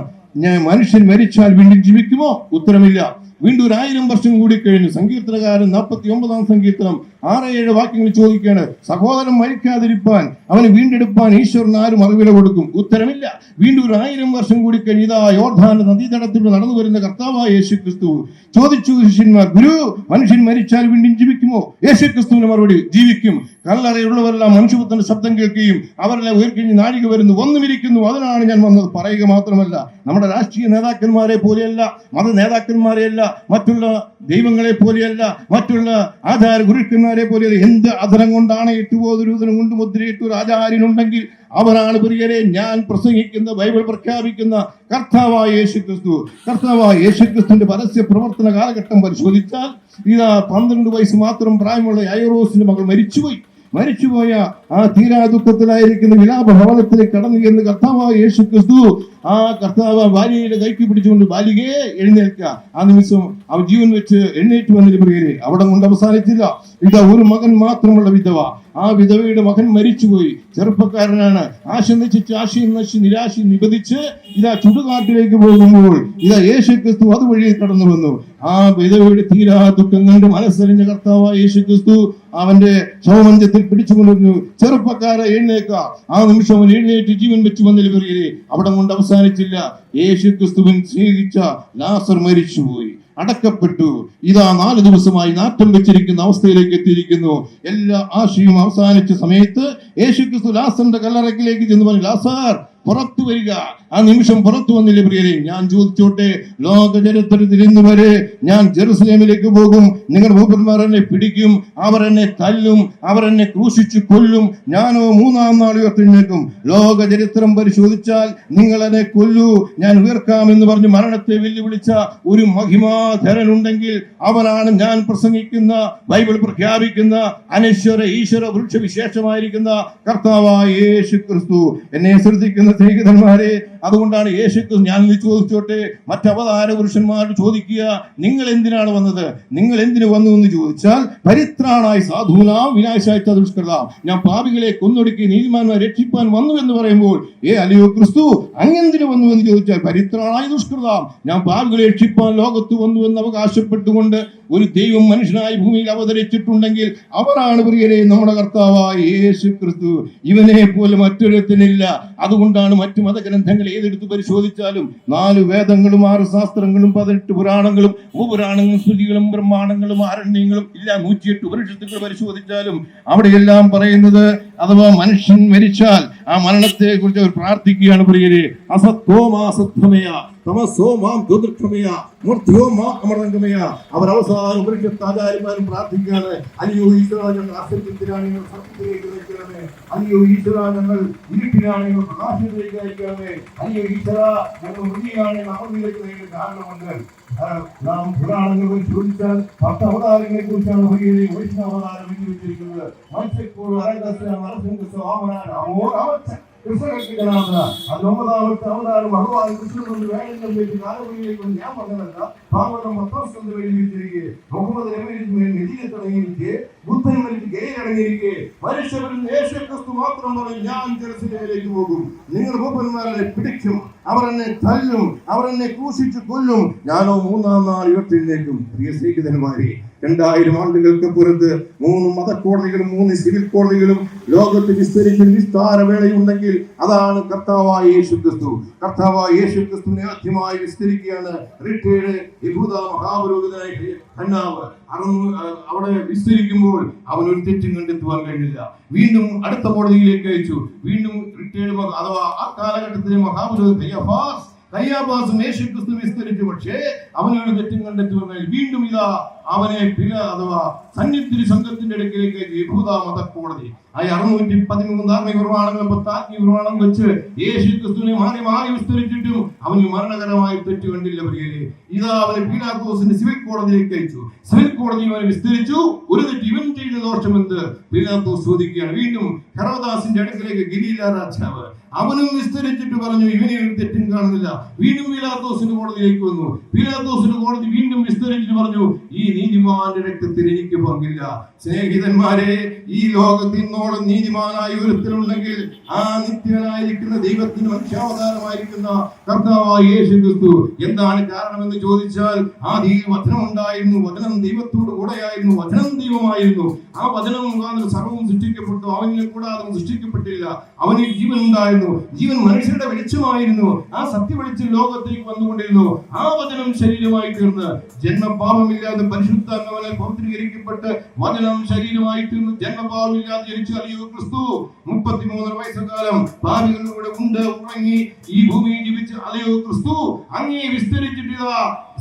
മനുഷ്യൻ മരിച്ചാൽ വീണ്ടും ജീവിക്കുമോ? ഉത്തരമില്ല. വീണ്ടും 1000 വർഷം കൂടി കഴിഞ്ഞു. സങ്കീർത്തനകാരൻ 49-ാം സങ്കീർത്തനം 6-7 വാക്യങ്ങൾ ചോദിക്കുകയാണ്, സഹോദരൻ മരിക്കാതിരിപ്പാൻ അവന് വീണ്ടെടുപ്പാൻ ഈശ്വരൻ ആരും അറിവില കൊടുക്കും? ഉത്തരമില്ല. വീണ്ടും 1000 വർഷം കൂടി കഴിഞ്ഞ് ഇതാ യോർദാന്റെ നദീതടത്തിലൂടെ നടന്നു വരുന്ന കർത്താവായ യേശുക്രിസ്തു ചോദിച്ചു ശിഷ്യന്മാർ, ഗുരു, മനുഷ്യൻ മരിച്ചാൽ വീണ്ടും ജീവിക്കുമോ? യേശുക്രിസ്തുവിന്റെ മറുപടി, ജീവിക്കും. കല്ലറയുള്ളവരെല്ലാം മനുഷ്യപുത്രന്റെ ശബ്ദം കേൾക്കുകയും അവരെല്ലാം ഉയർക്കഴിഞ്ഞ് നാഴിക വരുന്നു, വന്നുമിരിക്കുന്നു, അതിനാണ് ഞാൻ വന്നത്. പറയുക മാത്രമല്ല, നമ്മുടെ രാഷ്ട്രീയ നേതാക്കന്മാരെ പോലെയല്ല, മത നേതാക്കന്മാരെയല്ല, മറ്റുള്ള ദൈവങ്ങളെ പോലെയല്ല, മറ്റുള്ള ആചാര ഗുരുക്കന്മാരെ പോലെയല്ല. എന്ത് അധരം കൊണ്ടാണ് എട്ടുപോതൊരുതരം കൊണ്ട് മുദ്രയിട്ട് ഒരു ആചാര്യനുണ്ടെങ്കിൽ അവരാണ് പ്രിയരെ ഞാൻ പ്രസംഗിക്കുന്ന ബൈബിൾ പ്രഖ്യാപിക്കുന്ന കർത്താവായ യേശുക്രിസ്തു. കർത്താവായ യേശുക്രിസ്തുവിന്റെ പരസ്യ പ്രവർത്തന കാലഘട്ടം പരിശോധിച്ചാൽ ഇതാ 12 വയസ്സ് മാത്രം പ്രായമുള്ള യൈറോസിന്റെ മകൾ മരിച്ചുപോയ ആ തീരാ ദുഃഖത്തിലായിരിക്കുന്ന വിലാപഭവനത്തിലേക്ക് കടന്നു ചെന്ന് കർത്താവായ യേശുക്രിസ്തു ആ കർത്താവ് ഭാര്യയുടെ കൈക്ക് പിടിച്ചുകൊണ്ട്, ബാലികയെ എഴുന്നേൽക്കുക. ആ നിമിഷം അവൻ ജീവൻ വെച്ച് എഴുന്നേറ്റ് വന്നിട്ട് പ്രിയരെ അവിടെ കൊണ്ട് അവസാനിച്ചില്ല. ഇതാ ഒരു മകൻ മാത്രമുള്ള വിധവ, ആ വിധവയുടെ മകൻ മരിച്ചുപോയി. ചെറുപ്പക്കാരനാണ്. ആശയം നശിച്ച് നിരാശയും നിബന്ധിച്ച് ഇതാ ചുടുകാട്ടിലേക്ക് പോകുമ്പോൾ ഇതാ യേശുക്രിസ്തു അതുവഴി കടന്നു വന്നു. ആ വിധവയുടെ തീരാ ദുഃഖം കണ്ട് മനസ്സറിഞ്ഞ കർത്താവായ യേശുക്രിസ്തു അവന്റെ ശവമഞ്ചത്തിൽ പിടിച്ചുകൊണ്ടിരുന്നു. ചെറുപ്പക്കാരെ എഴുന്നേക്ക. ആ നിമിഷം അവൻ എഴുന്നേറ്റ് ജീവൻ വെച്ച് വന്നില്ല പ്രിയരെ. അവിടെ കൊണ്ട് അവസാനിച്ചില്ല. യേശുക്രിസ്തുവിൻ സ്നേഹിച്ച ലാസർ മരിച്ചുപോയി. അടക്കപ്പെട്ടു. ഇതാ 4 ദിവസമായി നാറ്റം വെച്ചിരിക്കുന്ന അവസ്ഥയിലേക്ക് എത്തിയിരിക്കുന്നു. എല്ലാ ആശയും അവസാനിച്ച സമയത്ത് യേശുക്രിസ്തു ലാസറിന്റെ കല്ലറയ്ക്കിലേക്ക് ചെന്ന് പറഞ്ഞു, ലാസർ പുറത്തു വരിക. ആ നിമിഷം പുറത്തു വന്നില്ലേ പ്രിയരെ? ഞാൻ ചോദിച്ചോട്ടെ, ലോക ചരിത്രത്തിൽ ഇന്ന് വരെ ഞാൻ ജെറുസലേമിലേക്ക് പോകും, നിങ്ങളുടെ മൂപ്പന്മാർ എന്നെ പിടിക്കും, അവർ എന്നെ തല്ലും, അവർ എന്നെ ക്രൂശിച്ചു കൊല്ലും, ഞാനോ 3-ാം നാൾ ഉയർത്തെഴുന്നേൽക്കും. ലോക ചരിത്രം പരിശോധിച്ചാൽ നിങ്ങൾ എന്നെ കൊല്ലൂ, ഞാൻ ഉയർക്കാമെന്ന് പറഞ്ഞ് മരണത്തെ വെല്ലുവിളിച്ച ഒരു മഹിമാധരനുണ്ടെങ്കിൽ അവനാണ് ഞാൻ പ്രസംഗിക്കുന്ന, ബൈബിൾ പ്രഖ്യാപിക്കുന്ന അനശ്വര ഈശ്വര വൃക്ഷ വിശേഷമായിരിക്കുന്ന കർത്താവായ യേശു ക്രിസ്തു. എന്നെ ശ്രദ്ധിക്കുന്ന സ്നേഹിതന്മാരെ, അതുകൊണ്ടാണ് യേശുക്രിസ്തു, ഞാൻ ചോദിച്ചോട്ടെ, മറ്റവതാര പുരുഷന്മാരോട് ചോദിക്കുക, നിങ്ങൾ എന്തിനാണ് വന്നത്? നിങ്ങൾ എന്തിനു വന്നു എന്ന് ചോദിച്ചാൽ, പരിത്രാണായി സാധൂനാം വിനാശായ ദുഷ്കൃതാം, ഞാൻ പാപികളെ കൊന്നൊടുക്കി നീതിമാന്മാരെ രക്ഷിപ്പാൻ വന്നു എന്ന് പറയുമ്പോൾ, അല്ലയോ ക്രിസ്തു, അങ്ങെന്തിനു വന്നു എന്ന് ചോദിച്ചാൽ, പരിത്രാണായി ദുഷ്കൃതാം, ഞാൻ പാപികളെ രക്ഷിപ്പാൻ ലോകത്ത് വന്നു എന്ന് അവകാശപ്പെട്ടുകൊണ്ട് ഒരു ദൈവം മനുഷ്യനായി ഭൂമിയിൽ അവതരിച്ചിട്ടുണ്ടെങ്കിൽ അവരാണ് പ്രിയരെ നമ്മുടെ കർത്താവായ യേശു ക്രിസ്തു. ഇവനെ പോലെ മറ്റൊരുത്തനില്ല. അതുകൊണ്ടാണ് മറ്റു മതഗ്രന്ഥങ്ങൾ ഏതെടുത്ത് പരിശോധിച്ചാലും 4 വേദങ്ങളും 6 ശാസ്ത്രങ്ങളും 18 പുരാണങ്ങളും ഉപപുരാണങ്ങളും സ്തുതികളും ബ്രഹ്മാണ്ടങ്ങളും ആരണ്യങ്ങളും ഇല്ല 108 ഉപനിഷത്തുകൾ പരിശോധിച്ചാലും അവിടെയെല്ലാം പറയുന്നത്, അഥവാ മനുഷ്യൻ മരിച്ചാൽ ആ മരണത്തെ കുറിച്ച് അവർ പ്രാർത്ഥിക്കുകയാണ് പ്രിയരെ. അസത്വമാസത്വമയ തമസോമാം ജ്യോതിർക്ഷമയ മൂർത്തിയോമാ അമൃതംഗമയ. അവർ അവസാനം ആചാര്യന്മാരും പ്രാർത്ഥിക്കുകയാണ്, അല്ലയോ ഈശ്വര, ഞങ്ങൾ അസത്യത്തിലാണ് നിങ്ങൾ സത്യത്തിലേക്ക് നയിക്കണമേ, അല്ലയോ ഈശ്വര, ഞങ്ങൾ ഇരുട്ടിനാണ് നിങ്ങൾ പ്രകാശത്തിലേക്ക് നയിക്കണമേ, അല്ലയോ ഈശ്വര, ഞങ്ങൾ മൃതിയാണ് അമൃതിയിലേക്ക് നയിക്കുന്ന കാരണമുണ്ട്. നാം പുരാണങ്ങൾ ചോദിച്ചാൽ 10 അവതാരങ്ങളെ കുറിച്ചാണ് വൈഷ്ണവതാരം വെച്ചിരിക്കുന്നത്. മത്സ്യക്കൂട് അത് 9ാമത്തെ അവതാരം ഭഗവാൻ കൃഷ്ണൻ കൊണ്ട് വേണമെങ്കിൽ കാലങ്ങളിലേക്ക് ഞാൻ പറഞ്ഞതല്ല. ഭാഗവതം 10ാം സ്കന്ധത്തിൽ എഴുതിയിരിക്കെ മുഹമ്മദ് നബി തുടങ്ങിയിരിക്കെ ബുദ്ധൻ മരിച്ച് ഗയയിലടങ്ങിയിരിക്കെ മനുഷ്യരിൽ യേശുക്രിസ്തു മാത്രം പറഞ്ഞു, ഞാൻ ജെറുസലേമിലേക്ക് പോകും, നിങ്ങൾ മൂപ്പന്മാരെ പിടിക്കും, അവർ എന്നെ തല്ലും, അവർ എന്നെ ക്രൂശിച്ചു കൊല്ലും, ഞാനോ 3-ാം നാൾ ഉയർത്തെഴുന്നേൽക്കും. പ്രിയ സ്നേഹിതന്മാരെ, 2000 ആണ്ടുകൾക്ക് പുറത്ത് 3 മതക്കോടതികളും 3 സിവിൽ കോടതികളും ലോകത്ത് വിസ്തരിച്ച് വിസ്താരവേളയുണ്ടെങ്കിൽ അതാണ് കർത്താവായ യേശുക്രിസ്തു. കർത്താവായ യേശുക്രിസ്തുവിനെ ആദ്യമായി വിസ്തരിക്കുകയാണ് റിട്ടേർഡ് യഹൂദ മഹാപുരോഹിതനായിട്ട് ഹന്നാവ്. അവിടെ വിസ്തരിക്കുമ്പോൾ അവനൊരു തെറ്റും കണ്ടെത്തുവാൻ കഴിഞ്ഞില്ല. വീണ്ടും അടുത്ത കോടതിയിലേക്ക് അയച്ചു. വീണ്ടും റിട്ടേർഡ് അഥവാ ആ കാലഘട്ടത്തിലെ മഹാപുരോഹിതൻ കയ്യാബാസും യേശുക്രിസ്തു വിസ്തരിച്ചു. പക്ഷേ അവനൊരു തെറ്റും കണ്ടെത്തുവാൻ വീണ്ടും ഇതാ അവനെ അഥവാ സന്നിധി സംഘത്തിന്റെ ഇടയ്ക്കിലേക്ക് യഹൂദ മതക്കോടതി 613 ധാർമ്മിക പ്രമാണങ്ങളും 10 ആത്മീയ പ്രമാണം വെച്ച് യേശുക്രിസ്തുവിനെ മാറി മാറി വിസ്തരിച്ചിട്ടും അവന് മരണകരമായി തെറ്റ് കണ്ടില്ല. പ്രിയരെ, ഇതാ അവനെ പീലാത്തോസിന്റെ സിവിൽ കോടതിയിലേക്ക് അയച്ചു. സിവിൽ കോടതി അവനെ വിസ്തരിച്ചു. ഒരു തെറ്റ് ഇവൻ ചെയ്ത ദോഷമെന്ന് പീലാത്തോസ് ചോദിക്കുകയാണ്. വീണ്ടും ഹെറോദാസിന്റെ അടുക്കലേക്ക് ഗലീല രാജാവ് അവനും വിസ്തരിച്ചിട്ട് പറഞ്ഞു, ഇവനെ ഒരു തെറ്റും കാണുന്നില്ല. വീണ്ടും പീലാത്തോസിന്റെ കോടതിയിലേക്ക് വന്നു. പീലാത്തോസിന്റെ കോടതി വീണ്ടും വിസ്തരിച്ചിട്ട് പറഞ്ഞു, ഈ നീതിമാന്റെ രക്തത്തിൽ എനിക്ക് പങ്കില്ല. സ്നേഹിതന്മാരെ, ഈ ലോകത്തിൽ നിന്നോളം നീതിമാനായ ഒരുത്തനുണ്ടെങ്കിൽ ആ നിത്യനായിരിക്കുന്ന ദൈവത്തിന് മനുഷ്യാവതാരമായിരിക്കുന്ന കർത്താവായ യേശുക്രിസ്തു. എന്താണ് കാരണമെന്ന് ചോദിച്ചാൽ, ആദിയിൽ വചനം ഉണ്ടായിരുന്നു, വചനം ദൈവത്തോട് കൂടെയായിരുന്നു, വചനം ദൈവമായിരുന്നു. ആ വചനം മുഖാന്തരം സർവ്വവും സൃഷ്ടിക്കപ്പെട്ടു, അവനിൽ കൂടാതെ സൃഷ്ടിക്കപ്പെട്ടില്ല. അവനിൽ ജീവൻ ഉണ്ടായിരുന്നു, ജീവൻ മനുഷ്യരുടെ വെളിച്ചമായിരുന്നു. ആ സത്യവെളിച്ചം ലോകത്തേക്ക് വന്നുകൊണ്ടിരുന്നു. ആ വചനം ശരീരമായി തീർന്ന് ജന്മപാപമില്ലാതെ പരിശുദ്ധാത്മാവിനാൽ പവിത്രീകരിക്കപ്പെട്ട് വചനം ശരീരമായി തീർന്ന് ജന്മപാപമില്ലാതെ ജനിച്ചു അല്ലയോ ക്രിസ്തു. 33 വയസ്സുകാലം പാപികളിലൂടെ ഉണ്ട് ഉറങ്ങി ഈ ഭൂമിയിൽ ജീവിച്ച അല്ലയോ ക്രിസ്തു. അങ്ങേ വിസ്തരിച്ചിട്ട്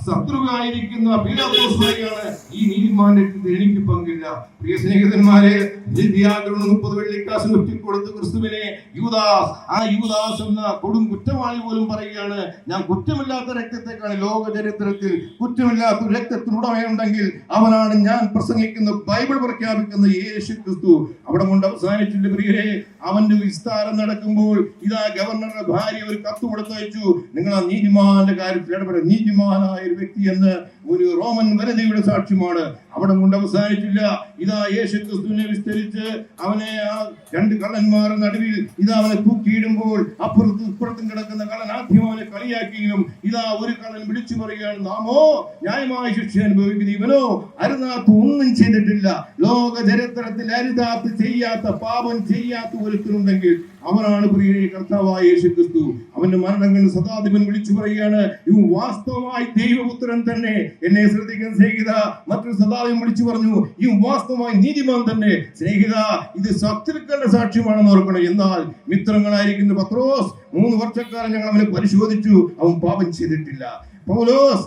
ശത്രുവായിരിക്കുന്ന പീലാത്തോസ് പറയുകയാണ്, ഈ നീതിമാന്റെ എനിക്ക് പങ്കില്ല. പ്രിയ സ്നേഹിതന്മാരെ, 30 വെള്ളിക്കാശ് ഒറ്റിക്കൊടുത്ത് ക്രിസ്തുവിനെ യൂദാസ്, ആ യൂദാസ് എന്ന കൊടും കുറ്റവാളി പോലും പറയുകയാണ്, ഞാൻ കുറ്റമില്ലാത്ത രക്തത്തെക്കാണ് ലോക ചരിത്രത്തിൽ കുറ്റമില്ലാത്ത രക്തത്തിനുടമയുണ്ടെങ്കിൽ അവനാണ് ഞാൻ പ്രസംഗിക്കുന്ന ബൈബിൾ പ്രഖ്യാപിക്കുന്ന യേശു ക്രിസ്തു. അവിടെ കൊണ്ട് അവസാനിച്ചില്ല പ്രിയരെ. അവന്റെ വിസ്താരം നടക്കുമ്പോൾ ഇതാ ഗവർണറുടെ ഭാര്യ ഒരു കത്ത് കൊടുത്തയച്ചു, നിങ്ങൾ ആ നീതിമാന്റെ കാര്യത്തിൽ ഇടപെടും. നീതിമാനായ ഒരു വ്യക്തി എന്ന് ഒരു റോമൻ വനിതയുടെ സാക്ഷ്യമാണ്. അവിടെ കൊണ്ട് അവസാനിച്ചില്ല. ഇതാ യേശു ക്രിസ്തുവിനെ വിസ്തരിച്ച് അവനെ ആ 2 കള്ളന്മാരുടെ നടുവിൽ ഇതാ അവനെ തൂക്കിയിടുമ്പോൾ അപ്പുറത്തും ഇപ്പുറത്തും കിടക്കുന്ന കള്ളൻ ആദ്യം അവനെ കളിയാക്കിയും ഇതാ ഒരു കള്ളൻ വിളിച്ചു പറയുകയാണ്, നാമോ ന്യായമായ ശിക്ഷ അനുഭവിക്കുന്ന ഇവനോ അരുതാത്ത ഒന്നും ചെയ്തിട്ടില്ല. ലോക ചരിത്രത്തിൽ അരുതാത്ത് ചെയ്യാത്ത പാപം ചെയ്യാത്ത ഒരുത്തനുണ്ടെങ്കിൽ അവനാണ് പ്രിയരെ കർത്താവായ യേശു ക്രിസ്തു. അവന്റെ മരണങ്ങൾ സദാധിപൻ വിളിച്ചു പറയുകയാണ്, ഇവൻ വാസ്തവമായി ദൈവപുത്രൻ തന്നെ. എന്നെ ശ്രദ്ധിക്കുന്ന സ്നേഹിത, മറ്റൊരു സദാധിപൻ വിളിച്ചു പറഞ്ഞു, ഇവൻ വാസ്തവമായി നീതിമാൻ തന്നെ. സ്നേഹിത, ഇത് ശത്രുക്കളുടെ സാക്ഷ്യമാണെന്ന് ഓർക്കണം. എന്നാൽ മിത്രങ്ങളായിരിക്കുന്ന പത്രോസ് 3 വർഷക്കാലം ഞങ്ങൾ അവനെ പരിശോധിച്ചു, അവൻ പാപം ചെയ്തിട്ടില്ല. പൗലോസ്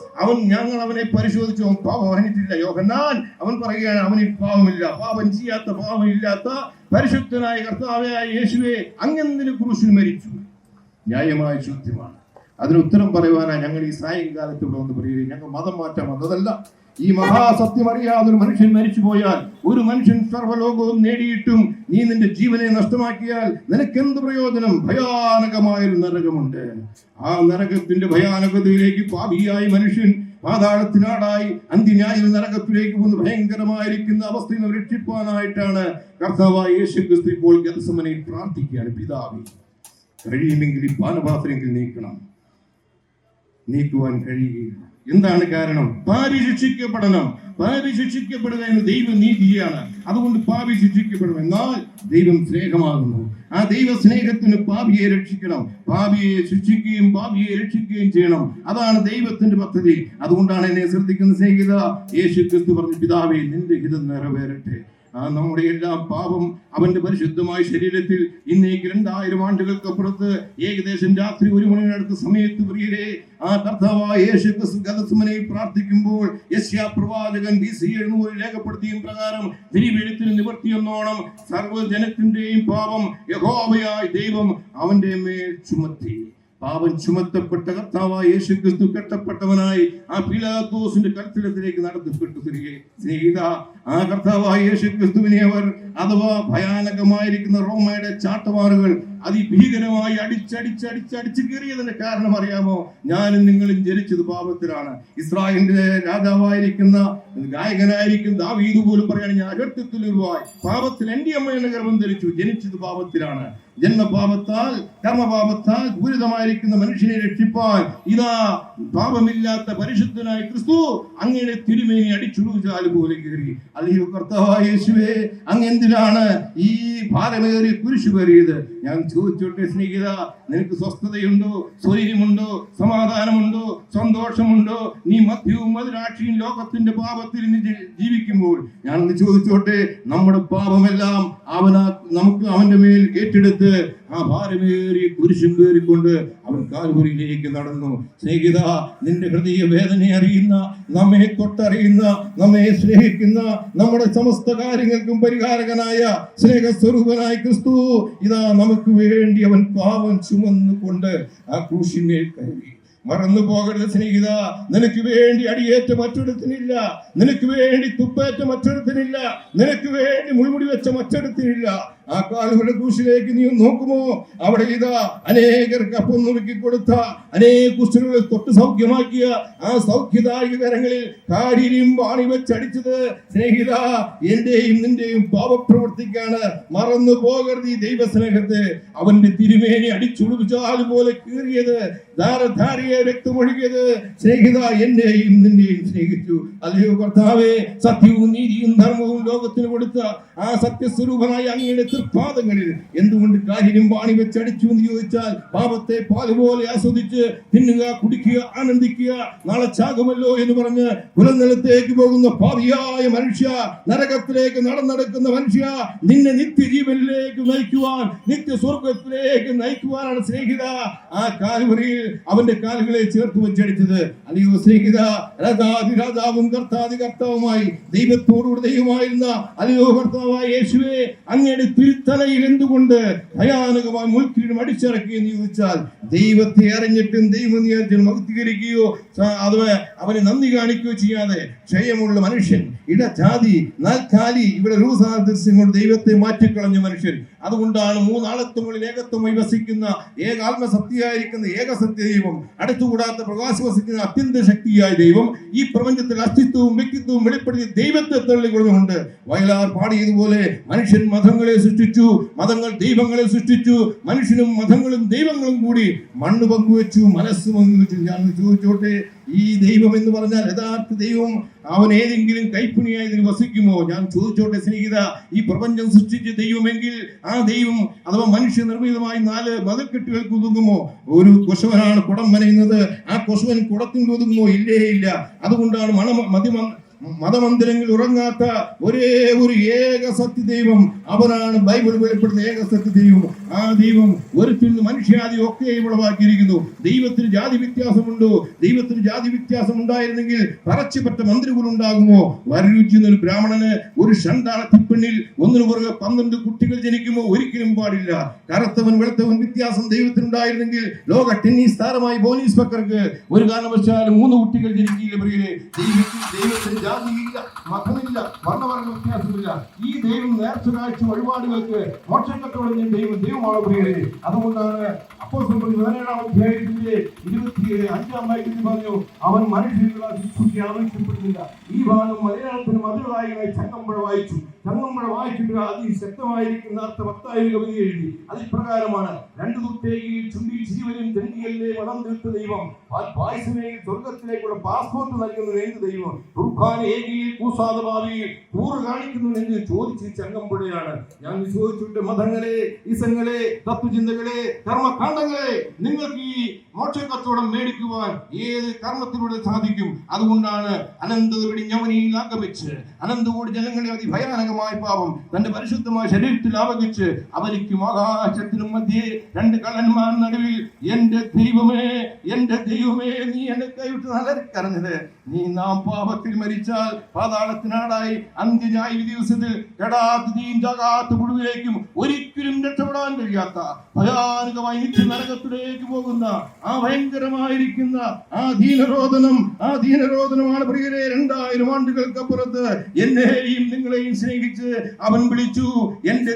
ഞങ്ങൾ അവനെ പരിശോധിച്ചു, അവൻ പാപം അറിഞ്ഞിട്ടില്ല. യോഹന്നാൻ അവൻ പറയുകയാണ്, അവനിൽ പാപമില്ല, പാപം ചെയ്യാത്ത പാപമില്ലാത്ത പരിശുദ്ധനായ കർത്താവായ യേശുവേ, അങ്ങെന്തിന് ക്രൂശിൽ മരിച്ചു? ന്യായമായ ചോദ്യമാണ്. അതിന് ഉത്തരം പറയുവാനാണ് ഞങ്ങൾ ഈ സായങ്കാലത്ത് ഇവിടെ വന്ന് പറയുക. ഞങ്ങൾ മതം മാറ്റാൻ വന്നതല്ല. ഈ മഹാസത്യം അറിയാതെ ഒരു മനുഷ്യൻ മരിച്ചു പോയാൽ, ഒരു മനുഷ്യൻ സർവ്വലോകവും നേടിയിട്ടും നീ നിന്റെ ജീവനെ നഷ്ടമാക്കിയാൽ നിനക്കെന്ത് പ്രയോജനം? ഭയാനകമായൊരു നരകമുണ്ട്. ആ നരകത്തിന്റെ ഭയാനകതയിലേക്ക് പാപിയായ മനുഷ്യൻ പാതാളത്തിനാടായി അന്ത്യന്യായ നരകത്തിലേക്ക് വന്ന് ഭയങ്കരമായിരിക്കുന്ന അവസ്ഥയിൽ രക്ഷിപ്പാനായിട്ടാണ് കർത്താവായ യേശു ക്രിസ്തു ഇപ്പോൾ ഗെത്സമനയിൽ പ്രാർത്ഥിക്കുകയാണ്. പിതാവേ, കഴിയുമെങ്കിൽ ഈ പാനപാത്രമെങ്കിൽ നീക്കുവാൻ കഴിയുകയില്ല. എന്താണ് കാരണം? പാപി ശിക്ഷിക്കപ്പെടണം. പാപി ശിക്ഷിക്കപ്പെടുക എന്ന ദൈവനീതിയാണ്. അതുകൊണ്ട് പാപി ശിക്ഷിക്കപ്പെടണം. എന്നാൽ ദൈവം സ്നേഹമാകുന്നു. ആ ദൈവ സ്നേഹത്തിന് പാപിയെ രക്ഷിക്കണം. പാപിയെ ശിക്ഷിക്കുകയും പാപിയെ രക്ഷിക്കുകയും ചെയ്യണം. അതാണ് ദൈവത്തിന്റെ പദ്ധതി. അതുകൊണ്ടാണ് എന്നെ ശ്രദ്ധിക്കുന്ന സ്നേഹിത, യേശു ക്രിസ്തു പറഞ്ഞു, പിതാവേ, നിന്റെ ഹിതം നിറവേറട്ടെ. നമ്മുടെ എല്ലാം പാപം അവന്റെ പരിശുദ്ധമായ ശരീരത്തിൽ ഇന്നേക്ക് 2000 ആണ്ടുകൾക്കപ്പുറത്ത് ഏകദേശം രാത്രി 1 മണിയുടെ സമയത്ത് പ്രിയരെ ആ കർത്താവായ യേശു ക്രിസ്തു ഗെത്സമനയിൽ പ്രാർത്ഥിക്കുമ്പോൾ യെശയ്യാ പ്രവാചകൻ BC 700 രേഖപ്പെടുത്തിയ പ്രകാരം തിരുവെഴുത്തിന് നിവർത്തിയെന്നോണം സർവ്വജനത്തിന്റെയും പാപം യഹോവയായ ദൈവം അവന്റെ മേൽ ചുമത്തി. പാപം ചുമത്തപ്പെട്ട കർത്താവായ യേശു ക്രിസ്തു കെട്ടപ്പെട്ടവനായി ആ പീലാത്തോസിന്റെ കൽത്തലത്തിലേക്ക് നടത്തപ്പെട്ടു. സ്നേഹിത, ആ കർത്താവായ യേശു ക്രിസ്തുവിനെ അവർ അഥവാ ഭയാനകമായിരിക്കുന്ന റോമയുടെ ചാട്ടവാറുകൾ അതിഭീകരമായി അടിച്ച് കീറിയതിന്റെ കാരണം അറിയാമോ? ഞാനും നിങ്ങളും ജനിച്ചത് പാപത്തിലാണ്. ഇസ്രായേലിന്റെ രാജാവായിരിക്കുന്ന ഗായകനായിരിക്കും ദാവീദ് പോലും പറയാണ്, ഞാൻ അകൃത്യത്തിലൊരുവായി പാപത്തിൽ എന്റെ അമ്മയുടെ ഗർഭം ധരിച്ചു. ജനിച്ചത് പാപത്തിലാണ്. ജന്മപാപത്താൽ കർമ്മപാപത്താൽ ദുരിതമായിരിക്കുന്ന മനുഷ്യനെ രക്ഷിപ്പാൻ ഇതാ പാപമില്ലാത്ത പരിശുദ്ധനായ ക്രിസ്തു അങ്ങയുടെ തിരുമേനി അടിച്ചുടുച്ചാൽ പോലെ കയറി. അല്ലയോ കർത്താവായ യേശുവേ, അങ്ങെന്തിനാണ് ഈ ഭാരമേറിയ കുരിശു കയറിയത്? ഞാൻ ചോദിച്ചോട്ടെ സ്നേഹിത, നിനക്ക് സ്വസ്ഥതയുണ്ടോ? സ്വൈര്യമുണ്ടോ? സമാധാനമുണ്ടോ? സന്തോഷമുണ്ടോ? നീ മദ്യവും മധുരാക്ഷിയും ലോകത്തിന്റെ പാപത്തിൽ ജീവിക്കുമ്പോൾ ഞാനൊന്ന് ചോദിച്ചോട്ടെ, നമ്മുടെ പാപമെല്ലാം നമുക്ക് അവന്റെ മേൽ ഏറ്റെടുത്ത് ആ ഭാരമേറിയ കുരിശും കയറിക്കൊണ്ട് അവൻ കാൽവരിയിലേക്ക് നടന്നു. സ്നേഹിത, നിന്റെ ഹൃദയ വേദന അറിയുന്ന, നമ്മെ തൊട്ടറിയുന്ന, നമ്മെ സ്നേഹിക്കുന്ന, നമ്മുടെ സമസ്ത കാര്യങ്ങൾക്കും പരിഹാരകനായ സ്നേഹസ്വരൂപനായ ക്രിസ്തു ഇതാ നമുക്ക് വേണ്ടി അവൻ പാപം ചുമന്നുകൊണ്ട് ആ ക്രൂശിന്മേൽ കയറി. മറന്നു പോകരുത് സ്നേഹിത, നിനക്ക് വേണ്ടി അടിയേറ്റ മറ്റൊരുത്തിനില്ല, നിനക്ക് വേണ്ടി തുപ്പേറ്റ മറ്റൊരുത്തിനില്ല, നിനക്ക് വേണ്ടി മുൾമുടി വെച്ച മറ്റൊരുത്തിനില്ല. ആ കാലുകളുടെ ക്രൂശിലേക്ക് നീ നോക്കുമോ? അവിടെ ഇതാ അനേകർക്ക് അപ്പം നുറുക്കി കൊടുത്ത, അനേക കുഷ്ഠരോഗികളെ തൊട്ട് സൗഖ്യമാക്കിയ ആ സൗഖ്യദായക കരങ്ങളിൽ കാരിയും പാണി വെച്ചടിച്ചത് സ്നേഹിത എന്റെയും നിന്റെയും പാപപ്രവർത്തിക്കാണ്. മറന്നു പോകരുത് ഈ ദൈവസ്നേഹത്തെ. അവന്റെ തിരുമേനി അടിച്ചുടുപ്പിച്ചാൽ പോലെ കീറിയത്, ധാരധാരിയെ രക്തമൊഴുകിയത് സ്നേഹിത എന്റെയും നിന്റെയും സ്നേഹിച്ചു. അല്ലയോ കർത്താവേ, സത്യവും നീതിയും ധർമ്മവും ലോകത്തിന് കൊടുത്ത ആ സത്യസ്വരൂപനായ അങ്ങയുടെ പാദങ്ങളിൽ എന്തുകൊണ്ട് കാര്യം പാണി വെച്ചടിച്ചു എന്ന് ചോദിച്ചാൽ, പാപത്തെ പാലുപോലെ ആസ്വദിച്ച് തിന്നുക, കുടിക്കുക, ആനന്ദിക്കുക, നാളെ ചാകുമല്ലോ എന്ന് പറഞ്ഞ് പുലനിലത്തേക്ക് പോകുന്ന പാപിയായ മനുഷ്യ, നരകത്തിലേക്ക് നടന്നെടുക്കുന്ന മനുഷ്യ, നിന്നെ നിത്യജീവനിലേക്ക് നയിക്കുവാൻ, നിത്യസ്വർഗത്തിലേക്ക് നയിക്കുവാനാണ് സ്നേഹിത ആ കാൽവരിയിൽ അവന്റെ കാലുകളെ ചേർത്ത് വെച്ചടിച്ചത്. അല്ലയോ സ്നേഹിത, രാജാവും കർത്താവുമായി ദൈവത്തോടുകൂടി ദൈവമായിരുന്ന അല്ലയോ കർത്താവായ യേശുവേ, അങ്ങയുടെ തിരുത്തലയിൽ എന്തുകൊണ്ട് ഭയാനകമായ മുൾക്കിരീടം അടിച്ചിറക്കി എന്ന് ചോദിച്ചാൽ, ദൈവത്തെ അറിഞ്ഞിട്ടും ദൈവനിയാചനം മഹത്വീകരിക്കുകയോ അഥവാ അവനെ നന്ദി കാണിക്കുകയോ ചെയ്യാതെ ക്ഷയമുള്ള മനുഷ്യൻ, ഇടജാതി, നാൽക്കാലി, ഇവിടെ രൂപസാദൃശ്യം കൊണ്ട് ദൈവത്തെ മാറ്റിക്കളഞ്ഞ മനുഷ്യൻ. അതുകൊണ്ടാണ് 3 ആളത്വങ്ങളിൽ ഏകത്വമായി വസിക്കുന്ന ഏകാത്മസത്യമായിരിക്കുന്ന ഏകസത്യ ദൈവം, അടുത്തുകൂടാത്ത പ്രകാശം വസിക്കുന്ന അത്യന്ത ശക്തിയായ ദൈവം ഈ പ്രപഞ്ചത്തിൽ അസ്തിത്വവും വ്യക്തിത്വവും വെളിപ്പെടുത്തി ദൈവത്തെ തള്ളിക്കൊള്ളുന്നുണ്ട്. വയലാർ പാടിയതുപോലെ മനുഷ്യൻ മതങ്ങളെ സൃഷ്ടിച്ചു, മതങ്ങൾ ദൈവങ്ങളെ സൃഷ്ടിച്ചു, മനുഷ്യനും മതങ്ങളും ദൈവങ്ങളും കൂടി മണ്ണ് പങ്കുവെച്ചു, മനസ്സ് പങ്കുവെച്ചു. ഞാൻ ചോദിച്ചോട്ടെ, ഈ ദൈവം എന്ന് പറഞ്ഞാൽ യഥാർത്ഥ ദൈവം അവൻ ഏതെങ്കിലും കൈപ്പുണിയായി ഇതിൽ വസിക്കുമോ? ഞാൻ ചോദിച്ചോട്ടെ സ്നേഹിത, ഈ പ്രപഞ്ചം സൃഷ്ടിച്ച ദൈവമെങ്കിൽ ആ ദൈവം അഥവാ മനുഷ്യ നിർമ്മിതമായി 4 മതിൽക്കെട്ടുകൾക്ക് ഒതുങ്ങുമോ? ഒരു കൊശവനാണ് കുടം മനയുന്നത്, ആ കൊശവൻ കുടത്തിൽ ഒതുങ്ങുമോ? ഇല്ലേ ഇല്ല. അതുകൊണ്ടാണ് മതമന്ദിരങ്ങളിൽ ഉറങ്ങാത്ത ഒരേ ഒരു ഏക സത്യ ദൈവം, അവനാണ് ബൈബിൾ വെളിപ്പെടുന്ന ഏക സത്യ ദൈവം. ആ ദൈവം ഒരുത്തിൽ മനുഷ്യാദി ഒക്കെയും ഉളവാക്കിയിരിക്കുന്നു. ദൈവത്തിന് ജാതി വ്യത്യാസമുണ്ടോ? ദൈവത്തിന് ജാതി വ്യത്യാസം ഉണ്ടായിരുന്നെങ്കിൽ പറച്ചുപെട്ട മന്ത്രികൾ ഉണ്ടാകുമോ? വരരുചിയുന്ന ഒരു ബ്രാഹ്മണന് ഒരു ഷണ്ടാളത്തിപ്പെണ്ണിൽ ഒന്നിനു പുറകെ 12 കുട്ടികൾ ജനിക്കുമോ? ഒരിക്കലും പാടില്ല. കറുത്തവൻ വെളുത്തവൻ വ്യത്യാസം ദൈവത്തിനുണ്ടായിരുന്നെങ്കിൽ ലോക ടെന്നീസ് താരമായി ബോനീസ് ബക്കർക്ക് ഒരു കാരണവശാലും 3 കുട്ടികൾ ജനിക്കില്ല. പ്രിയരെ, ദൈവത്തിന് ജാതിയില്ല, മതമില്ല, വർണ്ണവർണ്ണ വ്യത്യാസമില്ല. ഈ ദൈവം നേർച്ച കാഴ്ച വഴിപാടുകൾക്ക് മോക്ഷം കട്ടോടുന്ന ദൈവമാണ് പ്രിയരെ. അതുകൊണ്ടാണ് അപ്പോസ്തലൻ 17-ാം അധ്യായത്തിന്റെ 25-ാം വാക്യത്തിൽ പറഞ്ഞു, അവൻ മനുഷ്യരുടെ ശുശ്രൂഷ ആവശ്യപ്പെടുന്നില്ല. ഈ ഭാഗം മലയാളത്തിന് മധുരവായികളായി ചങ്ങമ്പുഴ വായിച്ചു. ചങ്ങമ്പുഴ വായിച്ചിട്ട് അതിശക്തമായിരിക്കുന്ന അർത്ഥ 10,000 കവിത എഴുതി. അതിപ്രകാരമാണ്: 2 തുട്ടേയിൽ ചുണ്ടിൽ ജീവനും തെണ്ടിയല്ലേ വളം തീർത്ത ദൈവം, പായസമേയിൽ സ്വർഗത്തിലേക്കുള്ള പാസ്പോർട്ട് നൽകുന്ന എന്ത് ദൈവം, ഏകിയിൽ കൂസാതെ ഭാവിയിൽ കൂറ് കാണിക്കുന്നുവെന്ന് ചോദിച്ച് ചങ്ങമ്പുഴയാണ്. ഞാൻ ചോദിച്ചിട്ട്, മതങ്ങളെ, ഇസങ്ങളെ, തത്വചിന്തകളെ, കർമ്മകാണ്ഡങ്ങളെ, നിങ്ങൾക്ക് ഈ മോക്ഷ കച്ചവടം മേടിക്കുവാൻ ഏത് കർമ്മത്തിലൂടെ സാധിക്കും? അതുകൊണ്ടാണ് അനന്തോടി ഞവനിയിൽ ആഗമിച്ച് അനന്തകോടി ജനങ്ങളെ അതിഭയാനകമായ പാപം തന്റെ പരിശുദ്ധമായ ശരീരത്തിൽ ആവഹിച്ച് അവനിക്കും ആകാശത്തിനും മധ്യേ 2 കള്ളന്മാർ നടുവിൽ എന്റെ ദൈവമേ നീ എന്നെ കൈവിട്ട് നല്ലറിഞ്ഞത്, നീ നാം പാപത്തിൽ മരിച്ചാൽ പാതാളത്തിനാടായി അന്ത്യന്യായ ദിവസത്തിൽ കെടാത്തീയും ജാകാത്ത മുഴുവിലേക്കും ഒരിക്കലും രക്ഷപ്പെടാൻ കഴിയാത്ത ഭയാനകമായി നിത്യ നരകത്തിലേക്ക് പോകുന്ന ആ ഭയങ്കരമായിരിക്കുന്ന ആ ദീനരോധനമാണ് പ്രിയരെ. 2000 ആണ്ടുകൾക്കപ്പുറത്ത് എന്നെയും നിങ്ങളെയും സ്നേഹിച്ച് അവൻ വിളിച്ചു, എന്റെ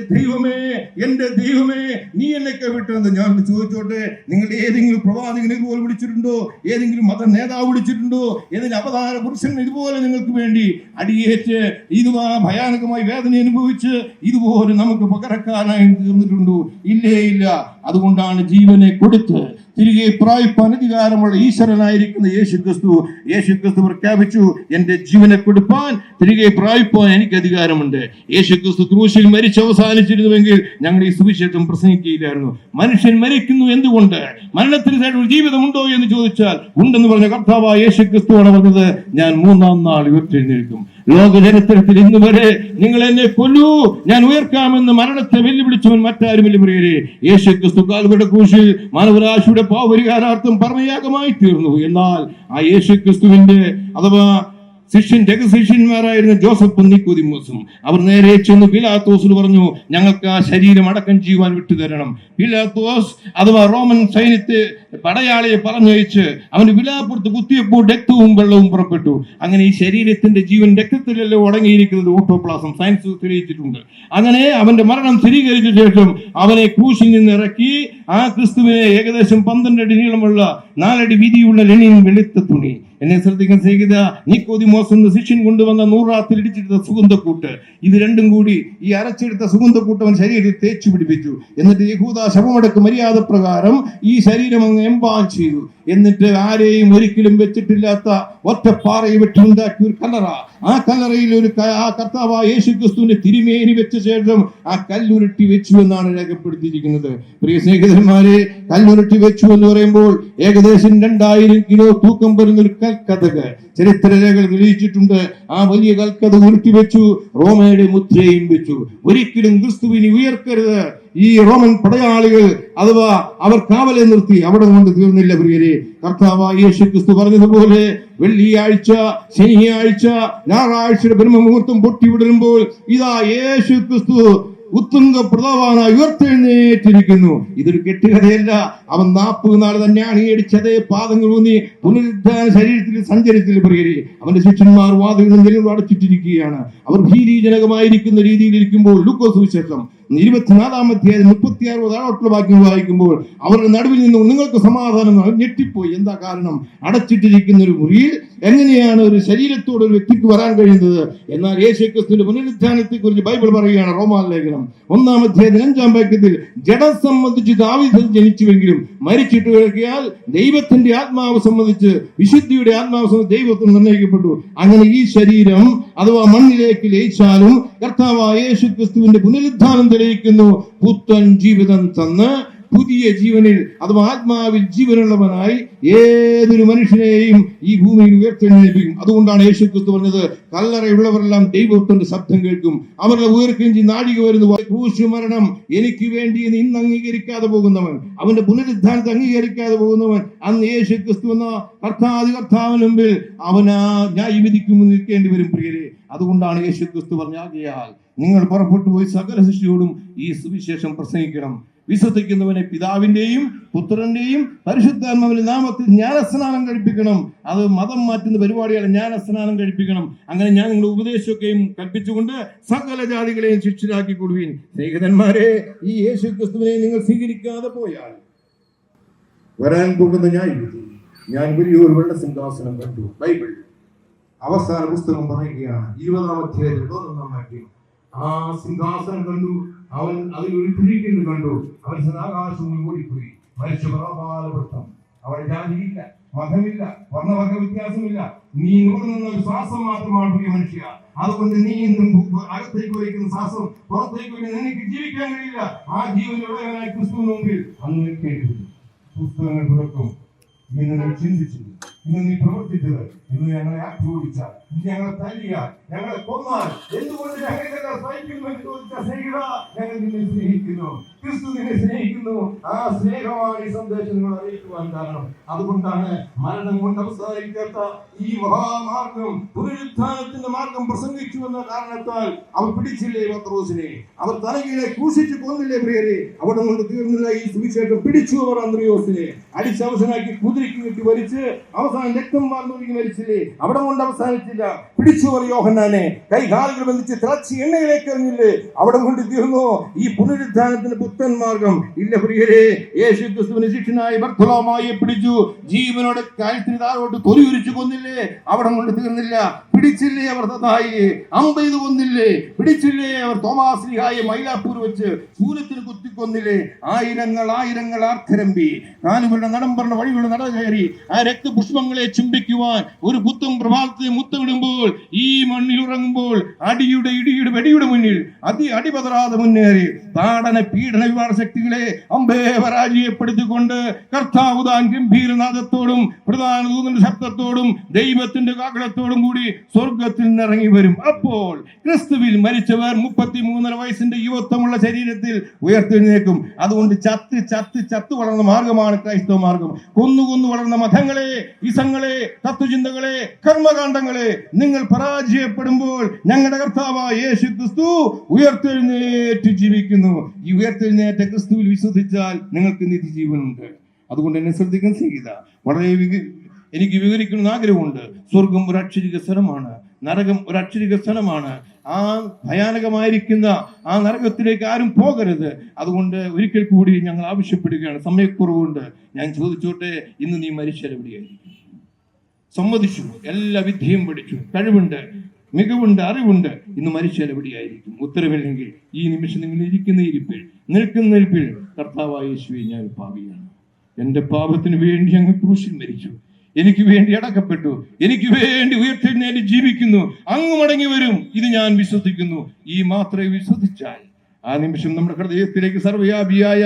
ദൈവമേ നീ എന്നെ കൈവിട്ടെന്ന്. ഞാൻ ചോദിച്ചോട്ടെ, നിങ്ങൾ ഏതെങ്കിലും പ്രവാചകനെ ഇതുപോലെ വിളിച്ചിട്ടുണ്ടോ? ഏതെങ്കിലും മത നേതാവ് വിളിച്ചിട്ടുണ്ടോ? ഏതെങ്കിലും അവതാര പുരുഷൻ ഇതുപോലെ നിങ്ങൾക്ക് വേണ്ടി അടിയേറ്റ് ഇതുമാ ഭയാനകമായി വേദന അനുഭവിച്ച് ഇതുപോലെ നമുക്ക് പകരക്കാനായി തീർന്നിട്ടുണ്ടോ? ഇല്ലേ ഇല്ല. അതുകൊണ്ടാണ് ജീവനെ കൊടുത്ത് തിരികെ പ്രാപിപ്പാൻ അധികാരമുള്ള ഈശ്വരനായിരിക്കുന്ന യേശുക്രിസ്തു പ്രഖ്യാപിച്ചു, എന്റെ ജീവനെ കൊടുപ്പാൻ തിരികെ പ്രാപിപ്പാൻ എനിക്ക് അധികാരമുണ്ട്. യേശുക്രിസ്തു ക്രൂശിൽ മരിച്ച് അവസാനിച്ചിരുന്നുവെങ്കിൽ ഞങ്ങൾ ഈ സുവിശേഷം പ്രസംഗിക്കുകയില്ലായിരുന്നു. മനുഷ്യൻ മരിക്കുന്നു എന്തുകൊണ്ട്? മരണത്തിന് ശേഷം ഒരു ജീവിതമുണ്ടോ എന്ന് ചോദിച്ചാൽ ഉണ്ടെന്ന് പറഞ്ഞ കർത്താവായ യേശുക്രിസ്തുവാണ് പറഞ്ഞത്, ഞാൻ 3-ാം നാൾ ഉയർത്തെഴുന്നേൽക്കും. ലോക ചരിത്രത്തിൽ ഇന്ന് വരെ നിങ്ങൾ എന്നെ കൊല്ലൂ, ഞാൻ ഉയർക്കാമെന്ന് മരണത്തെ വെല്ലുവിളിച്ചവൻ മറ്റാരുമില്ല പ്രിയരെ. യേശുക്രിസ്തു കാൽവരുടെ ക്രൂശിൽ മാനവരാശിയുടെ പാപപരിഹാരാർത്ഥം പറഞ്ഞയാഗമായി തീർന്നു. എന്നാൽ ആ യേശുക്രിസ്തുവിന്റെ അഥവാ രഹസ്യശിഷ്യന്മാരായിരുന്ന ജോസഫും നിക്കോദിമോസും അവർ നേരെ ചെന്ന് പിലാത്തോസിന് പറഞ്ഞു, ഞങ്ങൾക്ക് ആ ശരീരം അടക്കം ചെയ്യുവാൻ വിട്ടുതരണം. പിലാത്തോസ് അഥവാ റോമൻ സൈന്യത്തെ പടയാളിയെ പറഞ്ഞയച്ച് അവന്റെ വിലാപ്പുറത്ത് കുത്തിയപ്പോൾ രക്തവും വെള്ളവും പുറപ്പെട്ടു. അങ്ങനെ ഈ ശരീരത്തിന്റെ ജീവൻ രക്തത്തിലല്ലോ അടങ്ങിയിരിക്കുന്നത്. ഓട്ടോപ്ലാസം സയൻസ് തെളിയിച്ചിട്ടുണ്ട്. അങ്ങനെ അവന്റെ മരണം സ്ഥിരീകരിച്ച ശേഷം അവനെ ക്രൂശിൽ നിന്ന് ഇറക്കി ആ ക്രിസ്തുവിനെ ഏകദേശം 12 അടി നീളമുള്ള 4 അടി വീതിയുള്ള ലെനിൻ വെളുത്ത തുണി, എന്നെ ശ്രദ്ധിക്കാൻ ചെയ്യുക, നിക്കോദിമോസ് എന്ന ശിഷ്യൻ കൊണ്ടുവന്ന 100 റാത്തിൽ ഇടിച്ചെടുത്ത സുഗന്ധക്കൂട്ട്, ഇത് രണ്ടും കൂടി ഈ അരച്ചെടുത്ത സുഗന്ധക്കൂട്ട് അവൻ ശരീരത്തിൽ തേച്ചു പിടിപ്പിച്ചു. എന്നിട്ട് യഹൂദ ശവമടക്ക് മര്യാദ പ്രകാരം ഈ ശരീരം അങ്ങ് എംബാം ചെയ്തു. എന്നിട്ട് ആരെയും ഒരിക്കലും വെച്ചിട്ടില്ലാത്ത ഒറ്റപ്പാറയിൽ വെച്ചുണ്ടാക്കിയ ഒരു കല്ലറ, ആ കല്ലറയിൽ ആ കർത്താവായ യേശുക്രിസ്തുവിന്റെ തിരുമേനി വെച്ച ശേഷം ആ കല്ലുരുട്ടി വെച്ചു എന്നാണ് രേഖപ്പെടുത്തിയിരിക്കുന്നത്. പ്രിയ സ്നേഹിതന്മാരെ, കല്ലുരുട്ടി വെച്ചു എന്ന് പറയുമ്പോൾ ഏകദേശം 2000 കിലോ തൂക്കം വരുന്ന ഒരു കൽക്കഥക് ചരിത്രരേഖകൾ തെളിയിച്ചിട്ടുണ്ട്. ആ വലിയ കൽക്കഥ ഉരുട്ടി വെച്ചു, റോമയുടെ മുദ്രയും വെച്ചു. ഒരിക്കലും ക്രിസ്തുവിനെ ഉയർക്കരുത്. ഈ റോമൻ പടയാളികൾ അഥവാ അവർ കാവലെ നിർത്തി. അവിടെ കൊണ്ട് തീർന്നില്ല പ്രിയരെ. കർത്താവായ യേശുക്രിസ്തു പറഞ്ഞതുപോലെ വെള്ളിയാഴ്ച, ശനിയാഴ്ച, ഞായറാഴ്ചയുടെ ബ്രഹ്മമുഹൂർത്തം പൊട്ടിവിടരുമ്പോൾ ഇതാ യേശുക്രിസ്തു ഉത്തുംഗ പ്രതാപനായി ഉയർത്തെഴുന്നേറ്റിരിക്കുന്നു. ഇതൊരു കെട്ടുകഥയല്ല. അവൻ 40 നാൾ തന്നെ അണിയടിച്ച് അതേ പാദങ്ങൾ ഊന്നി പുനരുദ്ധാന ശരീരത്തിൽ സഞ്ചരിച്ചില്ല പ്രിയരെ. അവന്റെ ശിഷ്യന്മാർ വാതിലുകൾ അടച്ചിട്ടിരിക്കുകയാണ്. അവർ ഭീതിജനകമായിരിക്കുന്ന രീതിയിൽ ഇരിക്കുമ്പോൾ ലൂക്കോസ് സുവിശേഷം 24 36 താഴോട്ടുള്ള വാക്യങ്ങൾ വായിക്കുമ്പോൾ അവരുടെ നടുവിൽ നിന്ന് നിങ്ങൾക്ക് സമാധാനം ഞെട്ടിപ്പോയി. എന്താ കാരണം? അടച്ചിട്ടിരിക്കുന്ന ഒരു മുറിയിൽ എങ്ങനെയാണ് ഒരു ശരീരത്തോട് ഒരു വ്യക്തിക്ക് വരാൻ കഴിയുന്നത്? എന്നാൽ യേശുക്രിസ്തുവിന്റെ പുനരുത്ഥാനത്തെ കുറിച്ച് ബൈബിൾ പറയുകയാണ്. റോമാലേഖനം 1-5 വാക്യത്തിൽ ജഡം സംബന്ധിച്ച് ദാവീദ് ജനിച്ചുവെങ്കിലും മരിച്ചിട്ട് കിടക്കിയാൽ ദൈവത്തിന്റെ ആത്മാവ് സംബന്ധിച്ച് വിശുദ്ധിയുടെ ആത്മാവ് സംബന്ധിച്ച് ദൈവത്തിന് നിർണ്ണയിക്കപ്പെട്ടു. അങ്ങനെ ഈ ശരീരം അഥവാ മണ്ണിലേക്ക് ലയിച്ചാലും കർത്താവായ യേശുക്രിസ്തുവിന്റെ പുനരുത്ഥാനം തെളിയിക്കുന്നു. പുത്തൻ ജീവിതം തന്ന് പുതിയ ജീവനിൽ അഥവാ ആത്മാവിൽ ജീവനുള്ളവനായി ഏതൊരു മനുഷ്യനെയും ഈ ഭൂമിയിൽ ഉയർത്തെഴുന്നേൽപ്പിക്കും. അതുകൊണ്ടാണ് യേശുക്രിസ്തു പറഞ്ഞത്, കല്ലറയുള്ളവരെല്ലാം ദൈവത്തിന്റെ ശബ്ദം കേൾക്കും, അവരുടെ ഉയർക്കിഞ്ചി നാഴിക വരുന്നു. ക്രൂശ് മരണം എനിക്ക് വേണ്ടി ഇന്ന് അംഗീകരിക്കാതെ പോകുന്നവൻ, അവന്റെ പുനരുദ്ധാനത്തെ അംഗീകരിക്കാതെ പോകുന്നവൻ, അന്ന് യേശുക്രിസ്തു എന്ന കർത്താവിന് മുമ്പിൽ അവനാ ന്യായവിധിക്കും നിൽക്കേണ്ടി വരും പ്രിയരെ. അതുകൊണ്ടാണ് യേശുക്രിസ്തു പറഞ്ഞാൽ നിങ്ങൾ പുറപ്പെട്ടു പോയി സകല ശിഷ്യോടും ഈ സുവിശേഷം പ്രസംഗിക്കണം. വിശ്വസിക്കുന്നവനെ പിതാവിന്റെയും പുത്രന്റെയും പരിശുദ്ധാത്മാവിന്റെ നാമത്തിൽ ജ്ഞാനസ്നാനം കഴിപ്പിക്കണം. അത് മതം മാറ്റുന്ന പരിപാടിയാണ്, ജ്ഞാനസ്നാനം കഴിപ്പിക്കണം. അങ്ങനെ ഞാൻ നിങ്ങളുടെ ഉപദേശമൊക്കെയും കൽപ്പിച്ചുകൊണ്ട് സകല ജാതികളെയും ശിഷ്യരാക്കി കൊടുവീൻ. സ്നേഹിതന്മാരെ, ഈ യേശു ക്രിസ്തുവിനെ നിങ്ങൾ സ്വീകരിക്കാതെ പോയാൽ വരാൻ പോകുന്ന ഞാൻ വലിയൊരു വെള്ള സിംഹാസനം കണ്ടു. ബൈബിൾ അവസാന പുസ്തകം പറയുകയാണ് 20-ാം അധ്യായത്തിൽ 11-ാം വാക്യം. ആ സിംഹാസനം കണ്ടു, അവൻ അതിൽ ഒരു തിരിക്കുന്നു കണ്ടു, അവൻ ആകാശവും ഓടിപ്പോയി. മരിച്ച പ്രഭാലവൃത്തം. അവിടെ ജാതിയില്ല, മതമില്ല, വർണ്ണവർഗ വ്യത്യാസമില്ല. നീ നുകർന്ന ഒരു ശ്വാസം മാത്രമാണ് പ്രിയ മനുഷ്യ. അതുകൊണ്ട് നീ ഇന്നും അകത്തേക്ക് വലിക്കുന്ന ശ്വാസം പുറത്തേക്ക് വലിക്കുന്ന നിനക്ക് ജീവിക്കാൻ കഴിയില്ല. ആ ജീവനുള്ളവനായി ക്രിസ്തുവിന് മുമ്പിൽ അന്ന് നിൽക്കേണ്ടി വരും. പുസ്തകങ്ങൾ തുറക്കും. ഇന്ന് നീ ചിന്തിച്ചത്, ഇന്ന് നീ പ്രവർത്തിച്ചത്, ഇന്ന് ഞങ്ങളെ ആക്രമിച്ചാൽ, ഞങ്ങളെ തല്ലിയാൽ, ഞങ്ങളെ കൊന്നാൽ എന്തുകൊണ്ട് ഞങ്ങളെ സഹിക്കുന്നു എന്ന് ചോദിച്ച സ്നേഹിത, ഞങ്ങൾ നിന്നെ സ്നേഹിക്കുന്നു, ക്രിസ്തു നിന്നെ സ്നേഹിക്കുന്നു. ആ സ്നേഹമാണ് ഈ സന്ദേശം നിങ്ങൾ അറിയിക്കുവാൻ കാരണം. അതുകൊണ്ടാണ് മരണം കൊണ്ട് അവസാനിക്കാത്ത ഈ മഹാമാർഗം, പുനരുത്ഥാനത്തിന്റെ മാർഗം പ്രസംഗിച്ചു എന്ന കാരണത്താൽ അവർ പിടിച്ചില്ലേ പത്രോസിനെ, അവർ തലകീഴെ ക്രൂശിച്ചു കൊന്നില്ലേ പ്രിയരെ. അവിടെ കൊണ്ട് തീർന്നില്ല ഈ സുവിശേഷം. പിടിച്ചു അവർ അന്ത്രയോസിനെ അടിച്ചവസനാക്കി കുതിരയ്ക്ക് കെട്ടി വലിച്ച് അവസാനം രക്തം വാർന്നൊഴുകി മരിച്ചില്ലേ. അവിടെ കൊണ്ട് അവസാനിച്ചില്ല. പിടിച്ചുവർ യോഹന്നാനെ കൈകാലുകൾ ബന്ധിച്ച് തിളച്ച് എണ്ണയിലേക്ക് എറിഞ്ഞില്ലേ. അവിടെ കൊണ്ട് തീർന്നു ഈ പുനരുദ്ധാനത്തിന്റെ പുത്തൻ മാർഗം. ഇല്ല പ്രിയരെ, യേശു ക്രിസ്തുവിന്റെ ശിഷ്യനായ ബർത്തലോമായെ പിടിച്ചു ജീവനോടെ കഴുത്തിന് താഴോട്ട് തൊലിയുരിച്ചു കൊന്നില്ലേ. അവിടെ കൊണ്ട് തീർന്നില്ല. പിടിച്ചില്ലേ അവർ തഥായിയെ അമ്പെയ്ത് കൊന്നില്ലേ. പിടിച്ചില്ലേ അവർ തോമാശ്ലീഹായെ മൈലാപ്പൂർ വെച്ച് ശൂലത്തിന് കുത്തിക്കൊന്നില്ലേ. ആയിരങ്ങൾ ആർത്തരമ്പി കാനുകളുടെ നടമ്പറിന്റെ വഴികളുടെ നട കയറി ആ രക്തപുഷ്പങ്ങളെ ചുംബിക്കുവാൻ ഒരു പുത്തൻ പ്രഭാതത്തെ മുത്തമിടുമ്പോൾ ഈ മണ്ണിൽ ഉറങ്ങുമ്പോൾ അടിയുടെ ഇടിയുടെ വെടിയുടെ മുന്നിൽ അടിപതറാതെ മുന്നേറി താടന പീഡന വിവാദ ശക്തികളെ അമ്പേ പരാജയപ്പെടുത്തിക്കൊണ്ട് കർത്താവ് താൻ ഗംഭീരനാദത്തോടും പ്രധാന ദൂതന്റെ ശബ്ദത്തോടും ദൈവത്തിന്റെ കാഹളത്തോടും കൂടി സ്വർഗത്തിൽ നിന്നിറങ്ങി വരും. അപ്പോൾ ക്രിസ്തുവിൽ മരിച്ചവർ 33 വയസ്സിന്റെ യുവത്വമുള്ള ശരീരത്തിൽ ഉയർത്തെഴുന്നേക്കും. അതുകൊണ്ട് ചത്ത് വളർന്ന മാർഗമാണ് ക്രൈസ്തവ മാർഗം. കൊന്നു വളർന്ന മതങ്ങളെ, ഇസങ്ങളെ, തത്വചിന്തകളെ, കർമ്മകാണ്ഡങ്ങളെ നിങ്ങൾ പരാജയപ്പെടുമ്പോൾ ഞങ്ങളുടെ കർത്താവായ യേശു ക്രിസ്തു ഉയർത്തെഴുന്നേറ്റ് ജീവിക്കുന്നു. ഈ ഉയർത്തെഴുന്നേറ്റ ക്രിസ്തുവിൽ വിശ്വസിച്ചാൽ നിങ്ങൾക്ക് നിത്യജീവനുണ്ട്. അതുകൊണ്ട് എന്നെ ശ്രദ്ധിക്കാൻ ചെയ്ത വളരെ എനിക്ക് വിവരിക്കണമെന്ന് ആഗ്രഹമുണ്ട്. സ്വർഗം ഒരു അക്ഷരിക സ്ഥലമാണ്, നരകം ഒരു അക്ഷരിക സ്ഥലമാണ്. ആ ഭയാനകമായിരിക്കുന്ന ആ നരകത്തിലേക്ക് ആരും പോകരുത്. അതുകൊണ്ട് ഒരിക്കൽ കൂടി ഞങ്ങൾ ആവശ്യപ്പെടുകയാണ്. സമയക്കുറവുണ്ട്. ഞാൻ ചോദിച്ചോട്ടെ, ഇന്ന് നീ മരിച്ചാൽ എവിടെയായിരിക്കും? സമ്മതിച്ചു, എല്ലാ വിദ്യയും പഠിച്ചു, കഴിവുണ്ട്, മികവുണ്ട്, അറിവുണ്ട്. ഇന്ന് മരിച്ചാൽ എവിടെയായിരിക്കും? ഉത്തരവില്ലെങ്കിൽ ഈ നിമിഷം നിങ്ങൾ ഇരിക്കുന്ന ഇരിപ്പിൽ, നിൽക്കുന്ന നിൽപ്പിൽ, കർത്താവായ യേശുവേ, ഞാൻ പാപിയാണ്, എന്റെ പാപത്തിന് വേണ്ടി അങ്ങ് ക്രൂശിൽ മരിച്ചു, എനിക്ക് വേണ്ടി അടക്കപ്പെട്ടു, എനിക്ക് വേണ്ടി ഉയർത്തെഴുന്നേറ്റ് ജീവിക്കുന്നു, അങ്ങ് മടങ്ങി വരും, ഇത് ഞാൻ വിശ്വസിക്കുന്നു. ഈ മാത്രമേ വിശ്വസിച്ചാൽ ആ നിമിഷം നമ്മുടെ ഹൃദയത്തിലേക്ക് സർവ്വവ്യാപിയായ,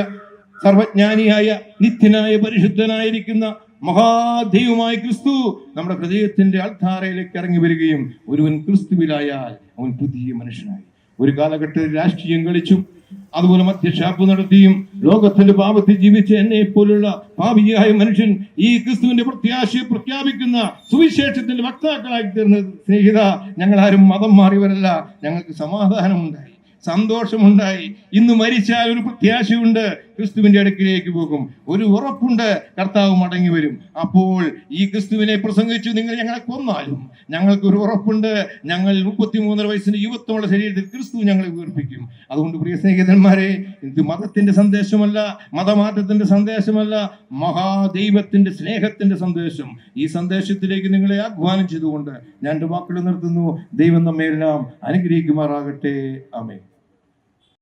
സർവജ്ഞാനിയായ, നിത്യനായ, പരിശുദ്ധനായിരിക്കുന്ന മഹാദൈവമായ ക്രിസ്തു നമ്മുടെ ഹൃദയത്തിന്റെ അൾത്താരയിലേക്ക് ഇറങ്ങി വരികയും ഒരുവൻ ക്രിസ്തുവിലായാൽ അവൻ പുതിയ മനുഷ്യനായി. ഒരു കാലഘട്ടത്തിൽ രാഷ്ട്രീയം കളിച്ചു, അതുപോലെ മദ്യഷാപ്പ് നടത്തിയും ലോകത്തിന്റെ പാപത്തിൽ ജീവിച്ച എന്നെ പോലുള്ള പാപിയായ മനുഷ്യൻ ഈ ക്രിസ്തുവിന്റെ പ്രത്യാശയെ പ്രഖ്യാപിക്കുന്ന സുവിശേഷത്തിന്റെ വക്താക്കളായി തീർന്ന സ്നേഹിത, ഞങ്ങൾ ആരും മതം മാറിയവരല്ല. ഞങ്ങൾക്ക് സമാധാനമുണ്ടായി, സന്തോഷമുണ്ടായി. ഇന്ന് മരിച്ചാൽ ഒരു പ്രത്യാശയുണ്ട്. ക്രിസ്തുവിന്റെ അടുക്കിലേക്ക് പോകും. ഒരു ഉറപ്പുണ്ട്, കർത്താവ് മടങ്ങി വരും. അപ്പോൾ ഈ ക്രിസ്തുവിനെ പ്രസംഗിച്ചു നിങ്ങൾ ഞങ്ങളെ കൊന്നാലും ഞങ്ങൾക്കൊരു ഉറപ്പുണ്ട്, ഞങ്ങൾ 33 വയസ്സിന്റെ യുവത്വമുള്ള ശരീരത്തിൽ ക്രിസ്തു ഞങ്ങളെ ഉയർപ്പിക്കും. അതുകൊണ്ട് പ്രിയ സ്നേഹിതന്മാരെ, ഇത് മതത്തിന്റെ സന്ദേശമല്ല, മതമാറ്റത്തിന്റെ സന്ദേശമല്ല, മഹാദൈവത്തിന്റെ സ്നേഹത്തിന്റെ സന്ദേശം. ഈ സന്ദേശത്തിലേക്ക് നിങ്ങളെ ആഹ്വാനം ചെയ്തുകൊണ്ട് ഞാൻ എൻ്റെ വാക്കുകൾ നിർത്തുന്നു. ദൈവം നമ്മെ എല്ലാം അനുഗ്രഹിക്കുമാറാകട്ടെ. ആമേൻ.